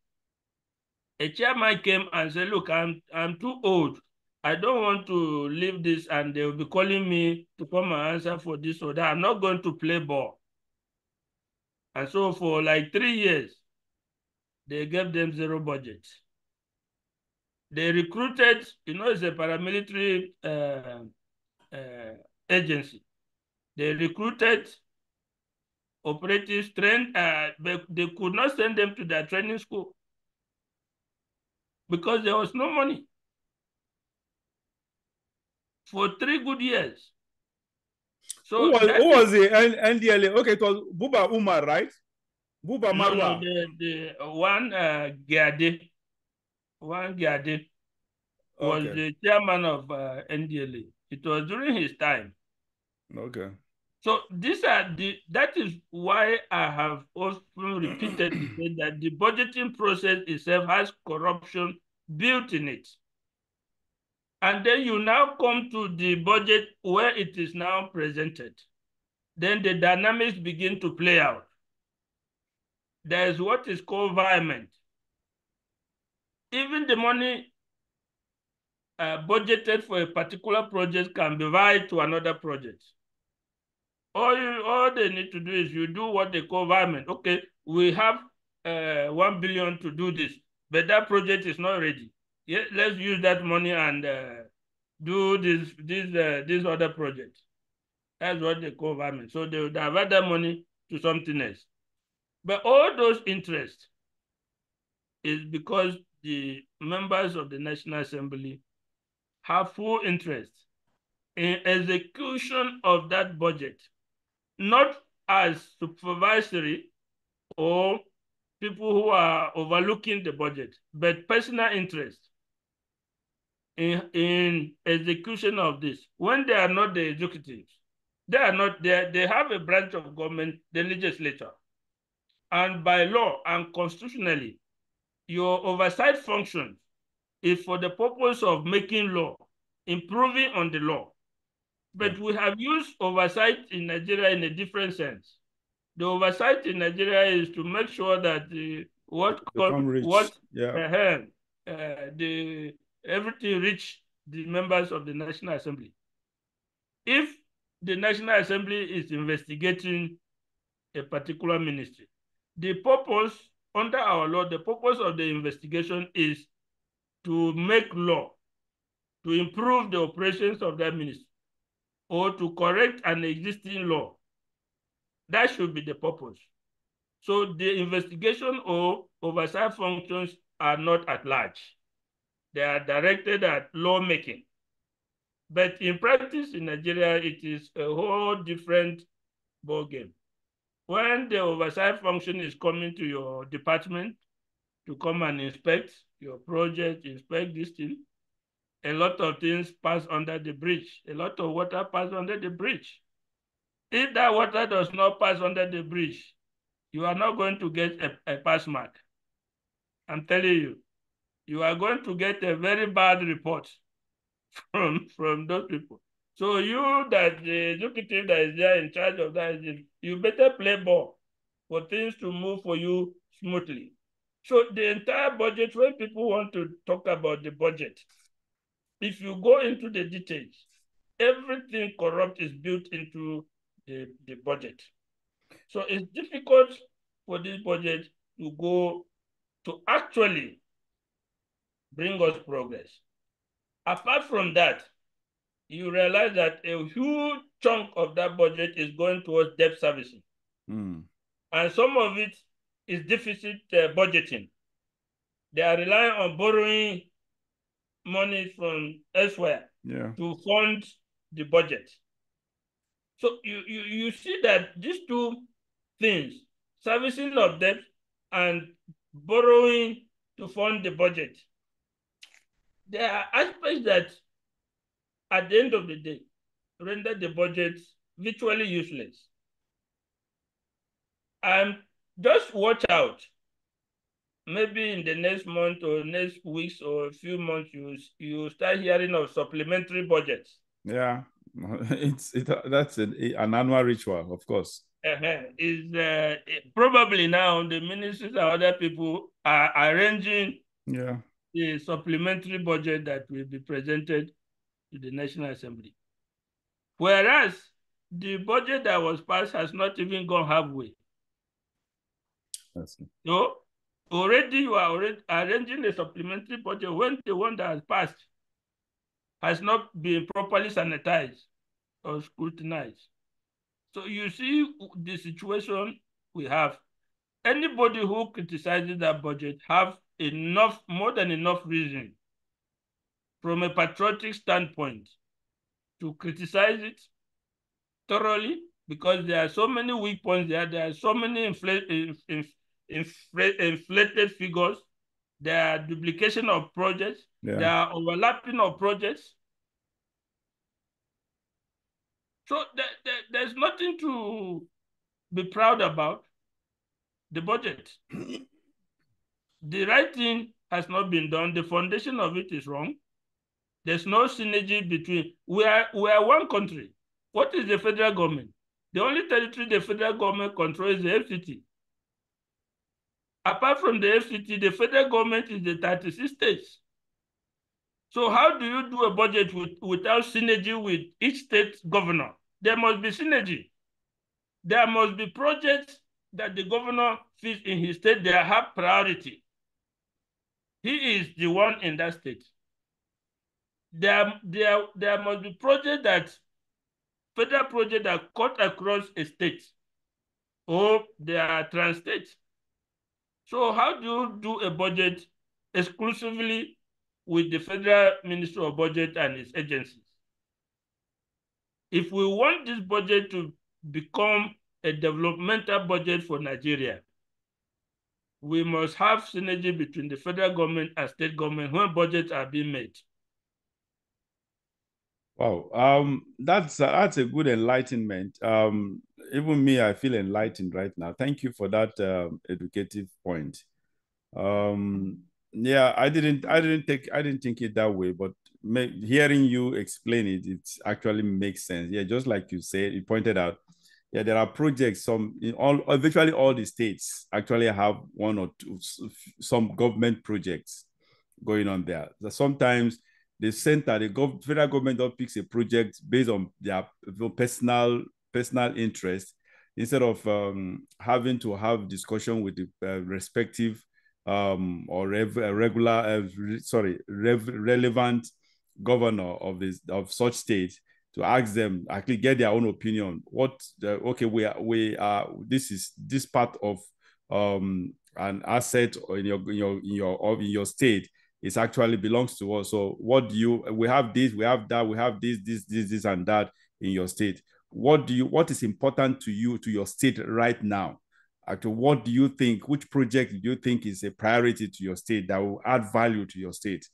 A chairman came and said, look, I'm too old. I don't want to leave this and they'll be calling me to come and answer for this or that. I'm not going to play ball. And so for like 3 years, they gave them zero budget. They recruited, it's a paramilitary agency. They recruited operatives, trained, but they could not send them to their training school because there was no money for 3 good years. So who was the NDLA? Okay, it was Buba Umar, right? Buba Marwa. No, the one Giade was the chairman of NDLA. It was during his time. Okay. So that is why I have often repeatedly said that the budgeting process itself has corruption built in it. And then you now come to the budget where it is now presented. Then the dynamics begin to play out. There is what is called environment. even the money budgeted for a particular project can be varied to another project. All they need to do is you do what they call environment. Okay, we have 1 billion to do this, but that project is not ready. Yeah, let's use that money and do this other project. That's what they call environment. So they would divert that money to something else. But all those interests is because the members of the National Assembly have full interest in execution of that budget, not as supervisory or people who are overlooking the budget, but personal interest in execution of this. When they are not the executives, they are not there. They have a branch of government, the legislature. And by law and constitutionally, your oversight function is for the purpose of making law, improving on the law. But we have used oversight in Nigeria in a different sense. The oversight in Nigeria is to make sure that everything reach the members of the National Assembly. If the National Assembly is investigating a particular ministry, the purpose under our law, the purpose of the investigation is to make law, to improve the operations of that ministry, or to correct an existing law. That should be the purpose. So the investigation or oversight functions are not at large. They are directed at lawmaking. But in practice in Nigeria, it is a whole different ballgame. When the oversight function is coming to your department to come and inspect your project, inspect this thing, a lot of things pass under the bridge. A lot of water passes under the bridge. If that water does not pass under the bridge, you are not going to get a pass mark. I'm telling you, you are going to get a very bad report from those people. So you, that the executive that is there in charge of that, you better play ball for things to move for you smoothly. So the entire budget, when people want to talk about the budget, if you go into the details, everything corrupt is built into the budget. So it's difficult for this budget to go to actually bring us progress. Apart from that, you realize that a huge chunk of that budget is going towards debt servicing. And some of it is deficit budgeting. They are relying on borrowing money from elsewhere to fund the budget. So you see that these two things, servicing of debt and borrowing to fund the budget, there are aspects that at the end of the day render the budget virtually useless. And just watch out. Maybe in the next month or next weeks or a few months, you start hearing of supplementary budgets. Yeah, that's an annual ritual, of course. Probably now the ministers and other people are arranging the supplementary budget that will be presented to the National Assembly. Whereas the budget that was passed has not even gone halfway. So already you are arranging a supplementary budget when the one that has passed has not been properly sanitized or scrutinized. So you see the situation we have. Anybody who criticizes that budget have more than enough reason from a patriotic standpoint to criticize it thoroughly, because there are so many weak points there. There are so many inflated figures. There are duplication of projects. There are overlapping of projects. So there's nothing to be proud about the budget. The right thing has not been done. The foundation of it is wrong. There's no synergy between, we are one country. What is the federal government? The only territory the federal government controls is the FCT. apart from the FCT, the federal government is the 36 states. So how do you do a budget without synergy with each state governor? There must be synergy. There must be projects that the governor feels in his state, they have priority. He is the one in that state. There must be projects that, federal projects that cut across a state, or they are trans-state. So how do you do a budget exclusively with the Federal Ministry of Budget and its agencies? If we want this budget to become a developmental budget for Nigeria, we must have synergy between the federal government and state government when budgets are being made. Wow, that's a good enlightenment. Even me, I feel enlightened right now. Thank you for that educative point. Yeah, I didn't think it that way, but hearing you explain it, it actually makes sense. Yeah, just like you said, you pointed out. Yeah, there are projects. Some in virtually all the states actually have one or two some government projects going on there. So sometimes the center, the federal government don't picks a project based on their personal interest instead of having to have discussion with the respective or relevant governor of such state to ask them actually get their own opinion. What okay, we are this part of an asset in your state is actually belongs to us. So what do you, we have this, we have that, we have this and that in your state. What is important to you, to your state right now? Actually, what do you think, which project do you think is a priority to your state that will add value to your state?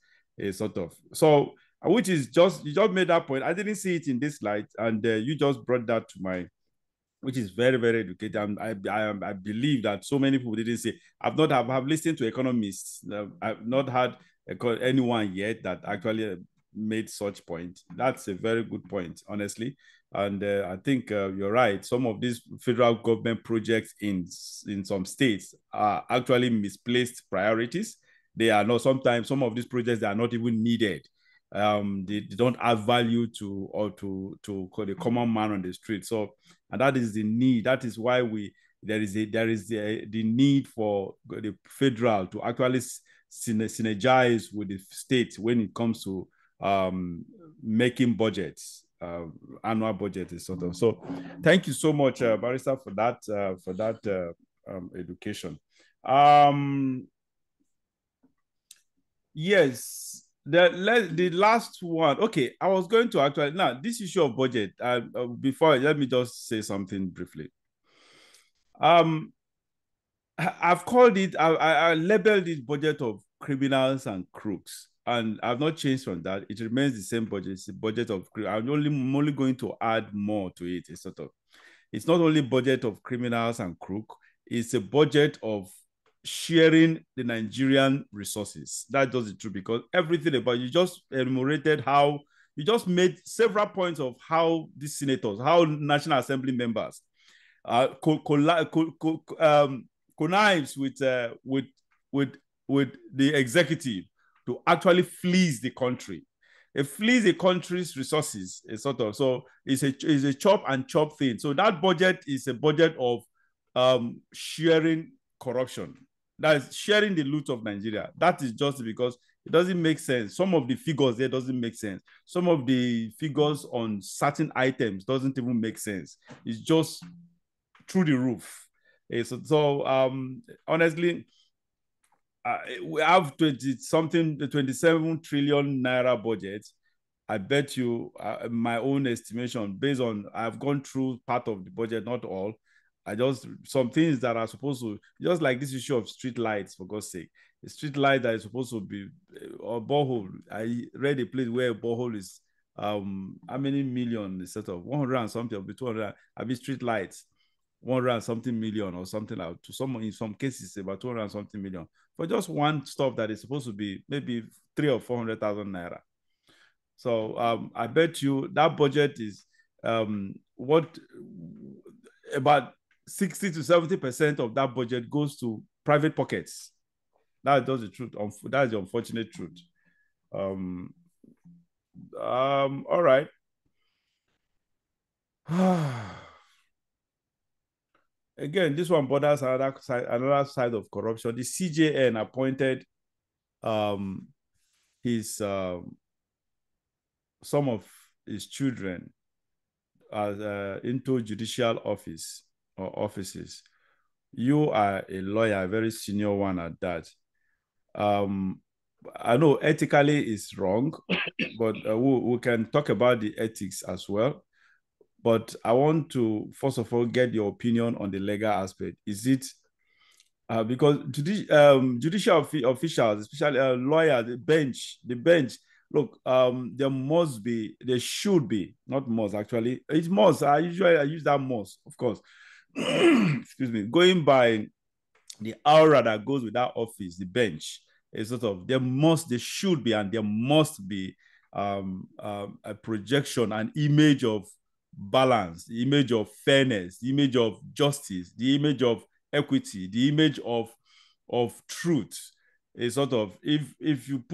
Sort of. So, which is just, you just made that point. I didn't see it in this light, and you just brought that to my, which is very, very educated. I believe that so many people didn't say. I've listened to economists. I've not had anyone yet that actually made such point. That's a very good point, honestly. And I think you're right. Some of these federal government projects in some states are actually misplaced priorities. They are not, sometimes some of these projects, they are not even needed. They don't add value to the common man on the street. So, and that is the need. That is why there is the need for the federal to actually synergize with the state when it comes to making budgets, annual budgets, sort of. So, thank you so much, Barrister, for that education. Yes. The last one. Okay, I was going to actually, now this issue of budget. Before, let me just say something briefly. I've called it. I labeled it budget of criminals and crooks, and I've not changed from that. It remains the same budget. It's a budget of. I'm only going to add more to it. It's sort of. It's not only budget of criminals and crook. It's a budget of sharing the Nigerian resources. That does it true, because everything about, you just enumerated how, you just made several points of how these senators, how National Assembly members connives with the executive to actually fleece the country. It flees the country's resources, sort of. So it's a chop and chop thing. So that budget is a budget of sharing corruption. That is sharing the loot of Nigeria. That is just because it doesn't make sense. Some of the figures there doesn't make sense. Some of the figures on certain items doesn't even make sense. It's just through the roof. Honestly, we have 27 trillion naira budget. I bet you my own estimation based on, I've gone through part of the budget, not all. Some things that are supposed to, just like this issue of street lights, for God's sake, a street light that is supposed to be, or borehole. I read a place where a borehole is, how many million, sort of 100 and something, or 200, I mean street lights, 100 and something million or something like, to some, in some cases about 200 and something million for just one stuff that is supposed to be maybe 300,000 or 400,000 naira. So I bet you that budget is what about 60 to 70% of that budget goes to private pockets. That's just the truth. That's the unfortunate truth. All right. Again, this one borders another side of corruption. The CJN appointed his some of his children as into judicial office or offices. You are a lawyer, a very senior one at that. I know ethically it's wrong, but we can talk about the ethics as well. But I want to first of all get your opinion on the legal aspect. Is it because judicial officials, especially lawyers, the bench, look, there should be, not must actually, it's must. I use that must, of course. Excuse me, going by the aura that goes with that office, the bench, is sort of there should be, and there must be a projection, an image of balance, the image of fairness, the image of justice, the image of equity, the image of truth. A sort of if you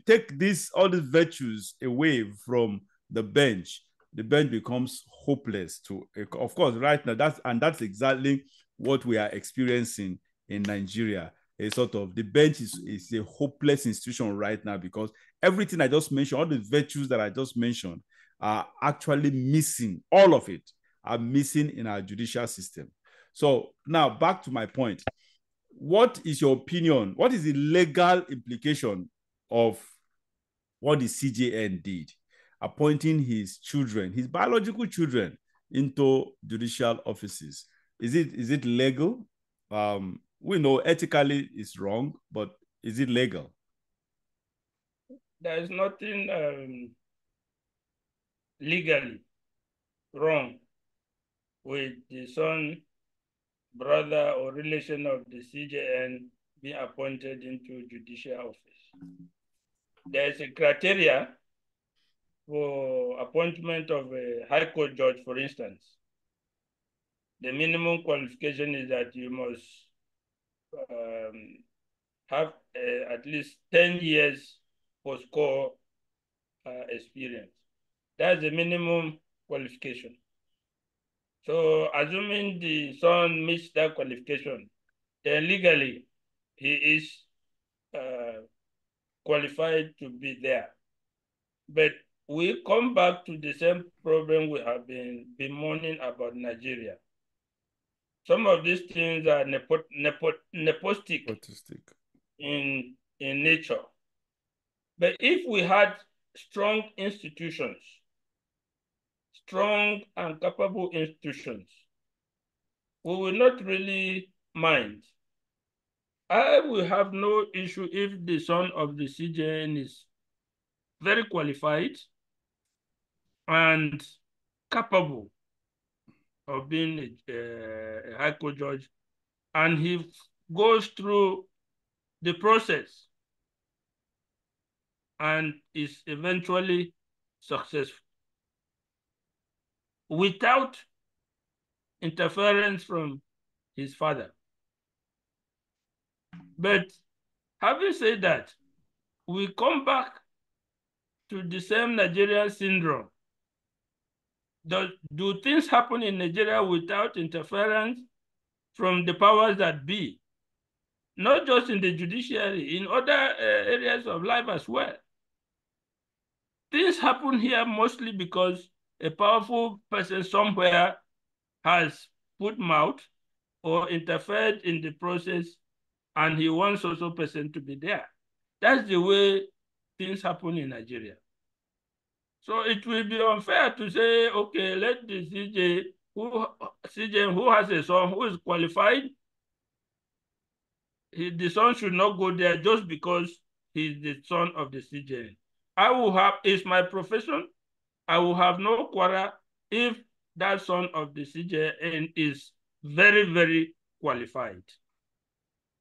take all these virtues away from the bench becomes hopeless to, of course, right now. That's exactly what we are experiencing in Nigeria. A sort of the bench is a hopeless institution right now, because everything I just mentioned, all the virtues that I just mentioned, are actually missing. All of it are missing in our judicial system. So now back to my point. What is your opinion? What is the legal implication of what the CJN did, appointing his children, his biological children, into judicial offices? Is it legal? We know ethically it's wrong, but is it legal? There is nothing legally wrong with the son, brother, or relation of the CJN being appointed into judicial office. There is a criteria for appointment of a high court judge, for instance. The minimum qualification is that you must have at least 10 years post-core experience. That's the minimum qualification. So assuming the son meets that qualification, then legally he is qualified to be there. But we come back to the same problem we have been mourning about Nigeria. Some of these things are nepotistic in nature. But if we had strong institutions, strong and capable institutions, we will not really mind. I will have no issue if the son of the CJN is very qualified and capable of being a high court judge, and he goes through the process and is eventually successful without interference from his father. But having said that, we come back to the same Nigerian syndrome. Do things happen in Nigeria without interference from the powers that be? Not just in the judiciary, in other areas of life as well. Things happen here mostly because a powerful person somewhere has put mouth or interfered in the process, and he wants also person to be there. That's the way things happen in Nigeria. So it will be unfair to say, okay, let the CJ who has a son who is qualified, the son should not go there just because he's the son of the CJ. It's my profession, I will have no quarrel if that son of the CJN is very, very qualified.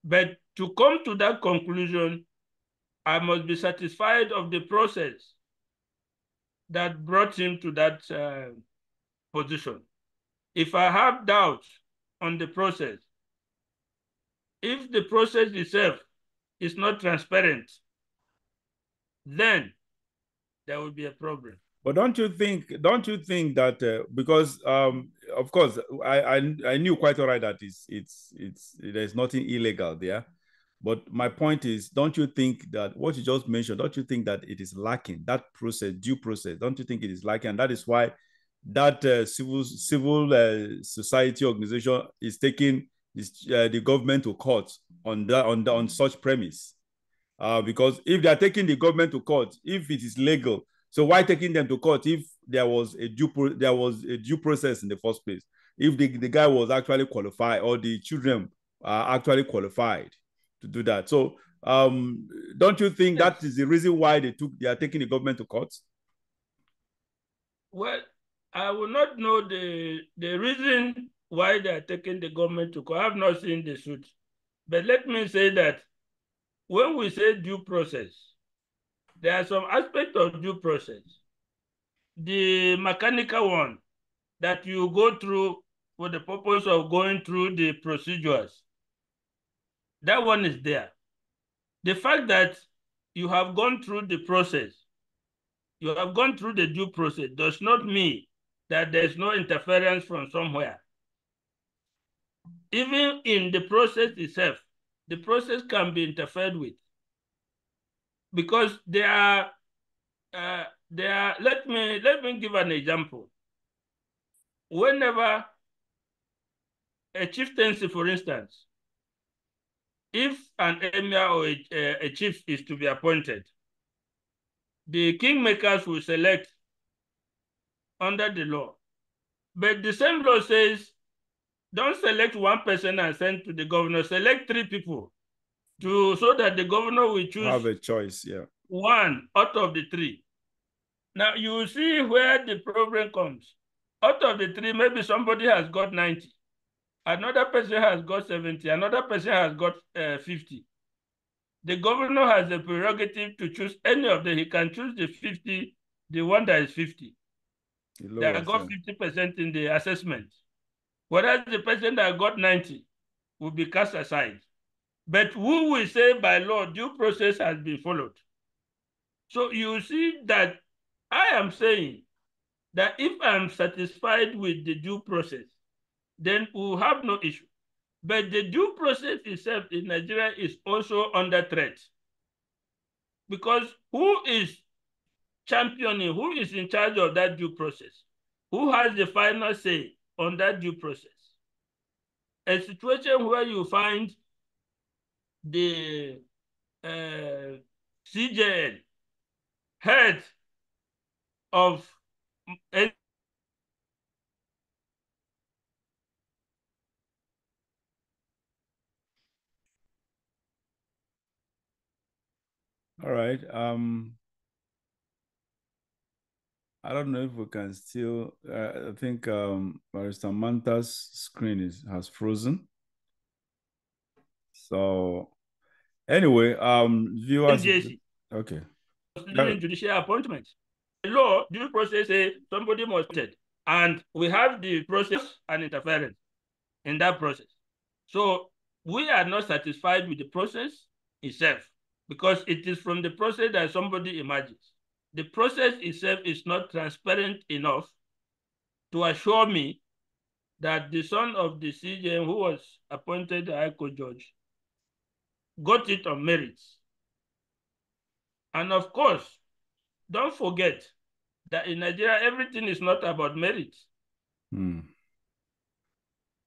But to come to that conclusion, I must be satisfied of the process that brought him to that position. If I have doubts on the process, If the process itself is not transparent, then there will be a problem. But don't you think that because of course I knew quite all right that it's there's nothing illegal there. But my point is, don't you think that what you just mentioned, don't you think that it is lacking, that process, due process, don't you think it is lacking? And that is why that civil society organization is taking the government to court on such premise. Because if they are taking the government to court, if it is legal, so why taking them to court if there was a due process in the first place? If the guy was actually qualified, or the children are actually qualified to do that. So don't you think Yes. that is the reason why they are taking the government to court? Well, I will not know the reason why they are taking the government to court. I have not seen the suit. But let me say that when we say due process, there are some aspects of due process. The mechanical one that you go through for the purpose of going through the procedures, that one is there. The fact that you have gone through the process, you have gone through the due process, does not mean that there's no interference from somewhere. Even in the process itself, the process can be interfered with, because let me give an example. Whenever a chieftaincy, for instance, if an emir or a chief is to be appointed, the kingmakers will select under the law. But the same law says, don't select one person and send to the governor, select 3 people so that the governor will choose Have a choice, yeah. one out of the 3. Now you will see where the problem comes. Out of the 3, maybe somebody has got 90. Another person has got 70. Another person has got 50. The governor has the prerogative to choose any of them. He can choose the 50, the one that is 50. That got 50% in the assessment. Whereas the person that got 90 will be cast aside. But who will say by law due process has been followed? So you see that I am saying that if I'm satisfied with the due process, then we'll have no issue. But the due process itself in Nigeria is also under threat. Because who is championing, who is in charge of that due process? Who has the final say on that due process? A situation where you find the CJN head of All right. I don't know if we can still. I think Barrister Manta's screen has frozen. So anyway, viewers. NJC. Okay. Considering judicial appointments. The law, due process say somebody must be appointed, and we have the process and interference in that process. So we are not satisfied with the process itself, because it is from the process that somebody emerges. The process itself is not transparent enough to assure me that the son of the CJM who was appointed High Court judge got it on merits. And of course, don't forget that in Nigeria, everything is not about merit.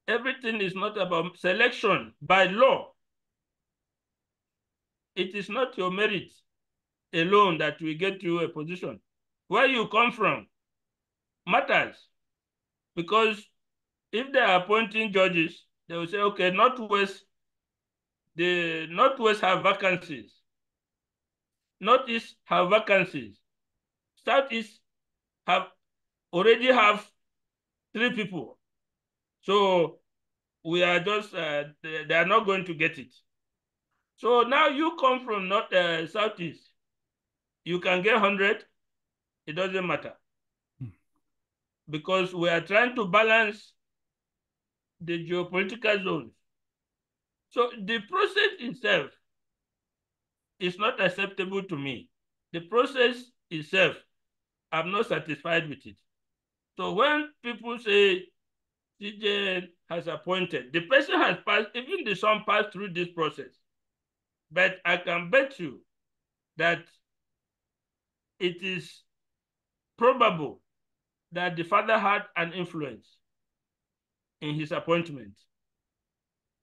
Everything is not about selection by law. It is not your merit alone that will get you a position. Where you come from matters, because if they are appointing judges, they will say, okay, the Northwest have vacancies. Northeast have vacancies. Southeast already have 3 people. So we are just, they are not going to get it. So now you come from Southeast, you can get 100, it doesn't matter. Because we are trying to balance the geopolitical zones. So the process itself is not acceptable to me. The process itself, I'm not satisfied with it. So when people say CJN has appointed, the person has passed, even the son passed through this process. But I can bet you that it is probable that the father had an influence in his appointment.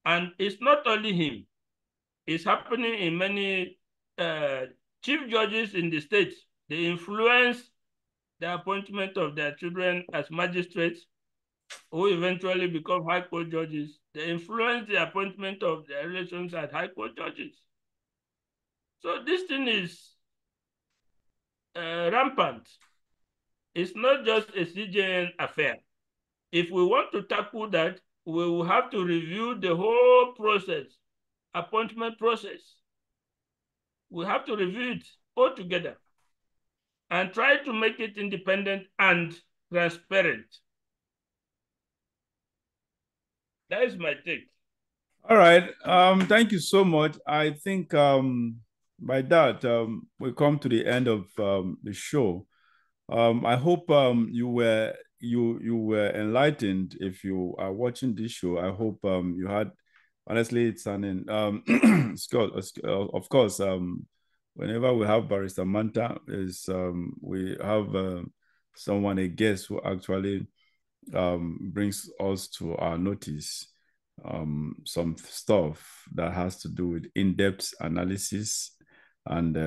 And it's not only him, it's happening in many chief judges in the state. They influence the appointment of their children as magistrates who eventually become high court judges. They influence the appointment of their relations as high court judges. So this thing is rampant. It's not just a CJN affair. If we want to tackle that, we will have to review the whole process, appointment process. We have to review it all together and try to make it independent and transparent. That is my take. All right. Thank you so much. I think by that we come to the end of the show. I hope you were enlightened if you are watching this show. I hope you had, honestly, it's an of course whenever we have Barrister Manta is we have someone, a guest, who actually brings us to our notice some stuff that has to do with in-depth analysis and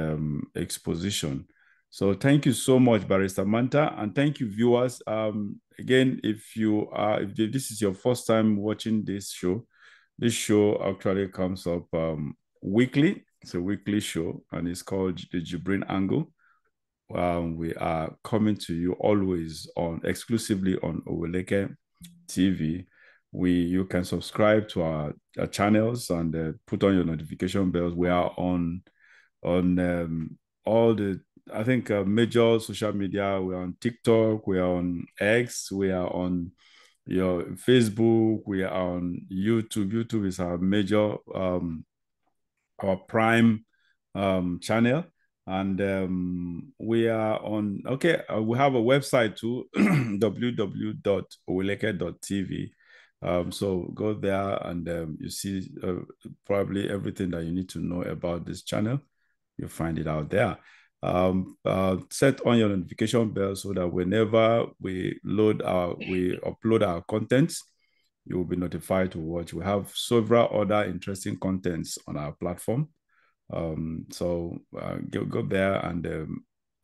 exposition. So thank you so much, Barrister Manta, and thank you, viewers. Again, if this is your first time watching this show actually comes up weekly. It's a weekly show, and it's called the Jibrin Angle. We are coming to you always exclusively on Oweleke TV. You can subscribe to our channels and put on your notification bells. We are on all the, I think, major social media. We're on TikTok, we are on X, we are on Facebook, we are on YouTube. YouTube is our major our prime channel. And we are on, we have a website too, www.oweleke.tv. So go there and you see probably everything that you need to know about this channel. You'll find it out there. Set on your notification bell so that whenever we upload our contents, you will be notified to watch. We have several other interesting contents on our platform. So go there and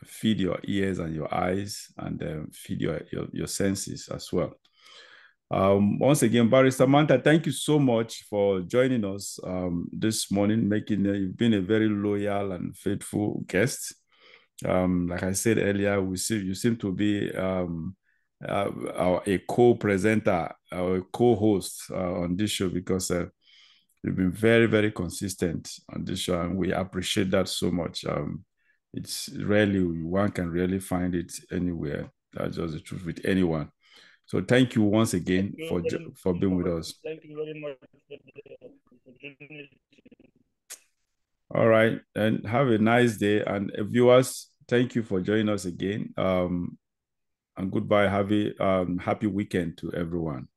feed your ears and your eyes and feed your senses as well. Once again, Barrister Manta, thank you so much for joining us this morning. You've been a very loyal and faithful guest. Like I said earlier, you seem to be a co-presenter, a co-host on this show, because you've been very, very consistent on this show, and we appreciate that so much. It's rarely, one can really find it anywhere. That's just the truth with anyone. So thank you once again for being with us. Thank you very much for the opportunity. All right, and have a nice day. And viewers, thank you for joining us again. And goodbye. Have a happy weekend to everyone.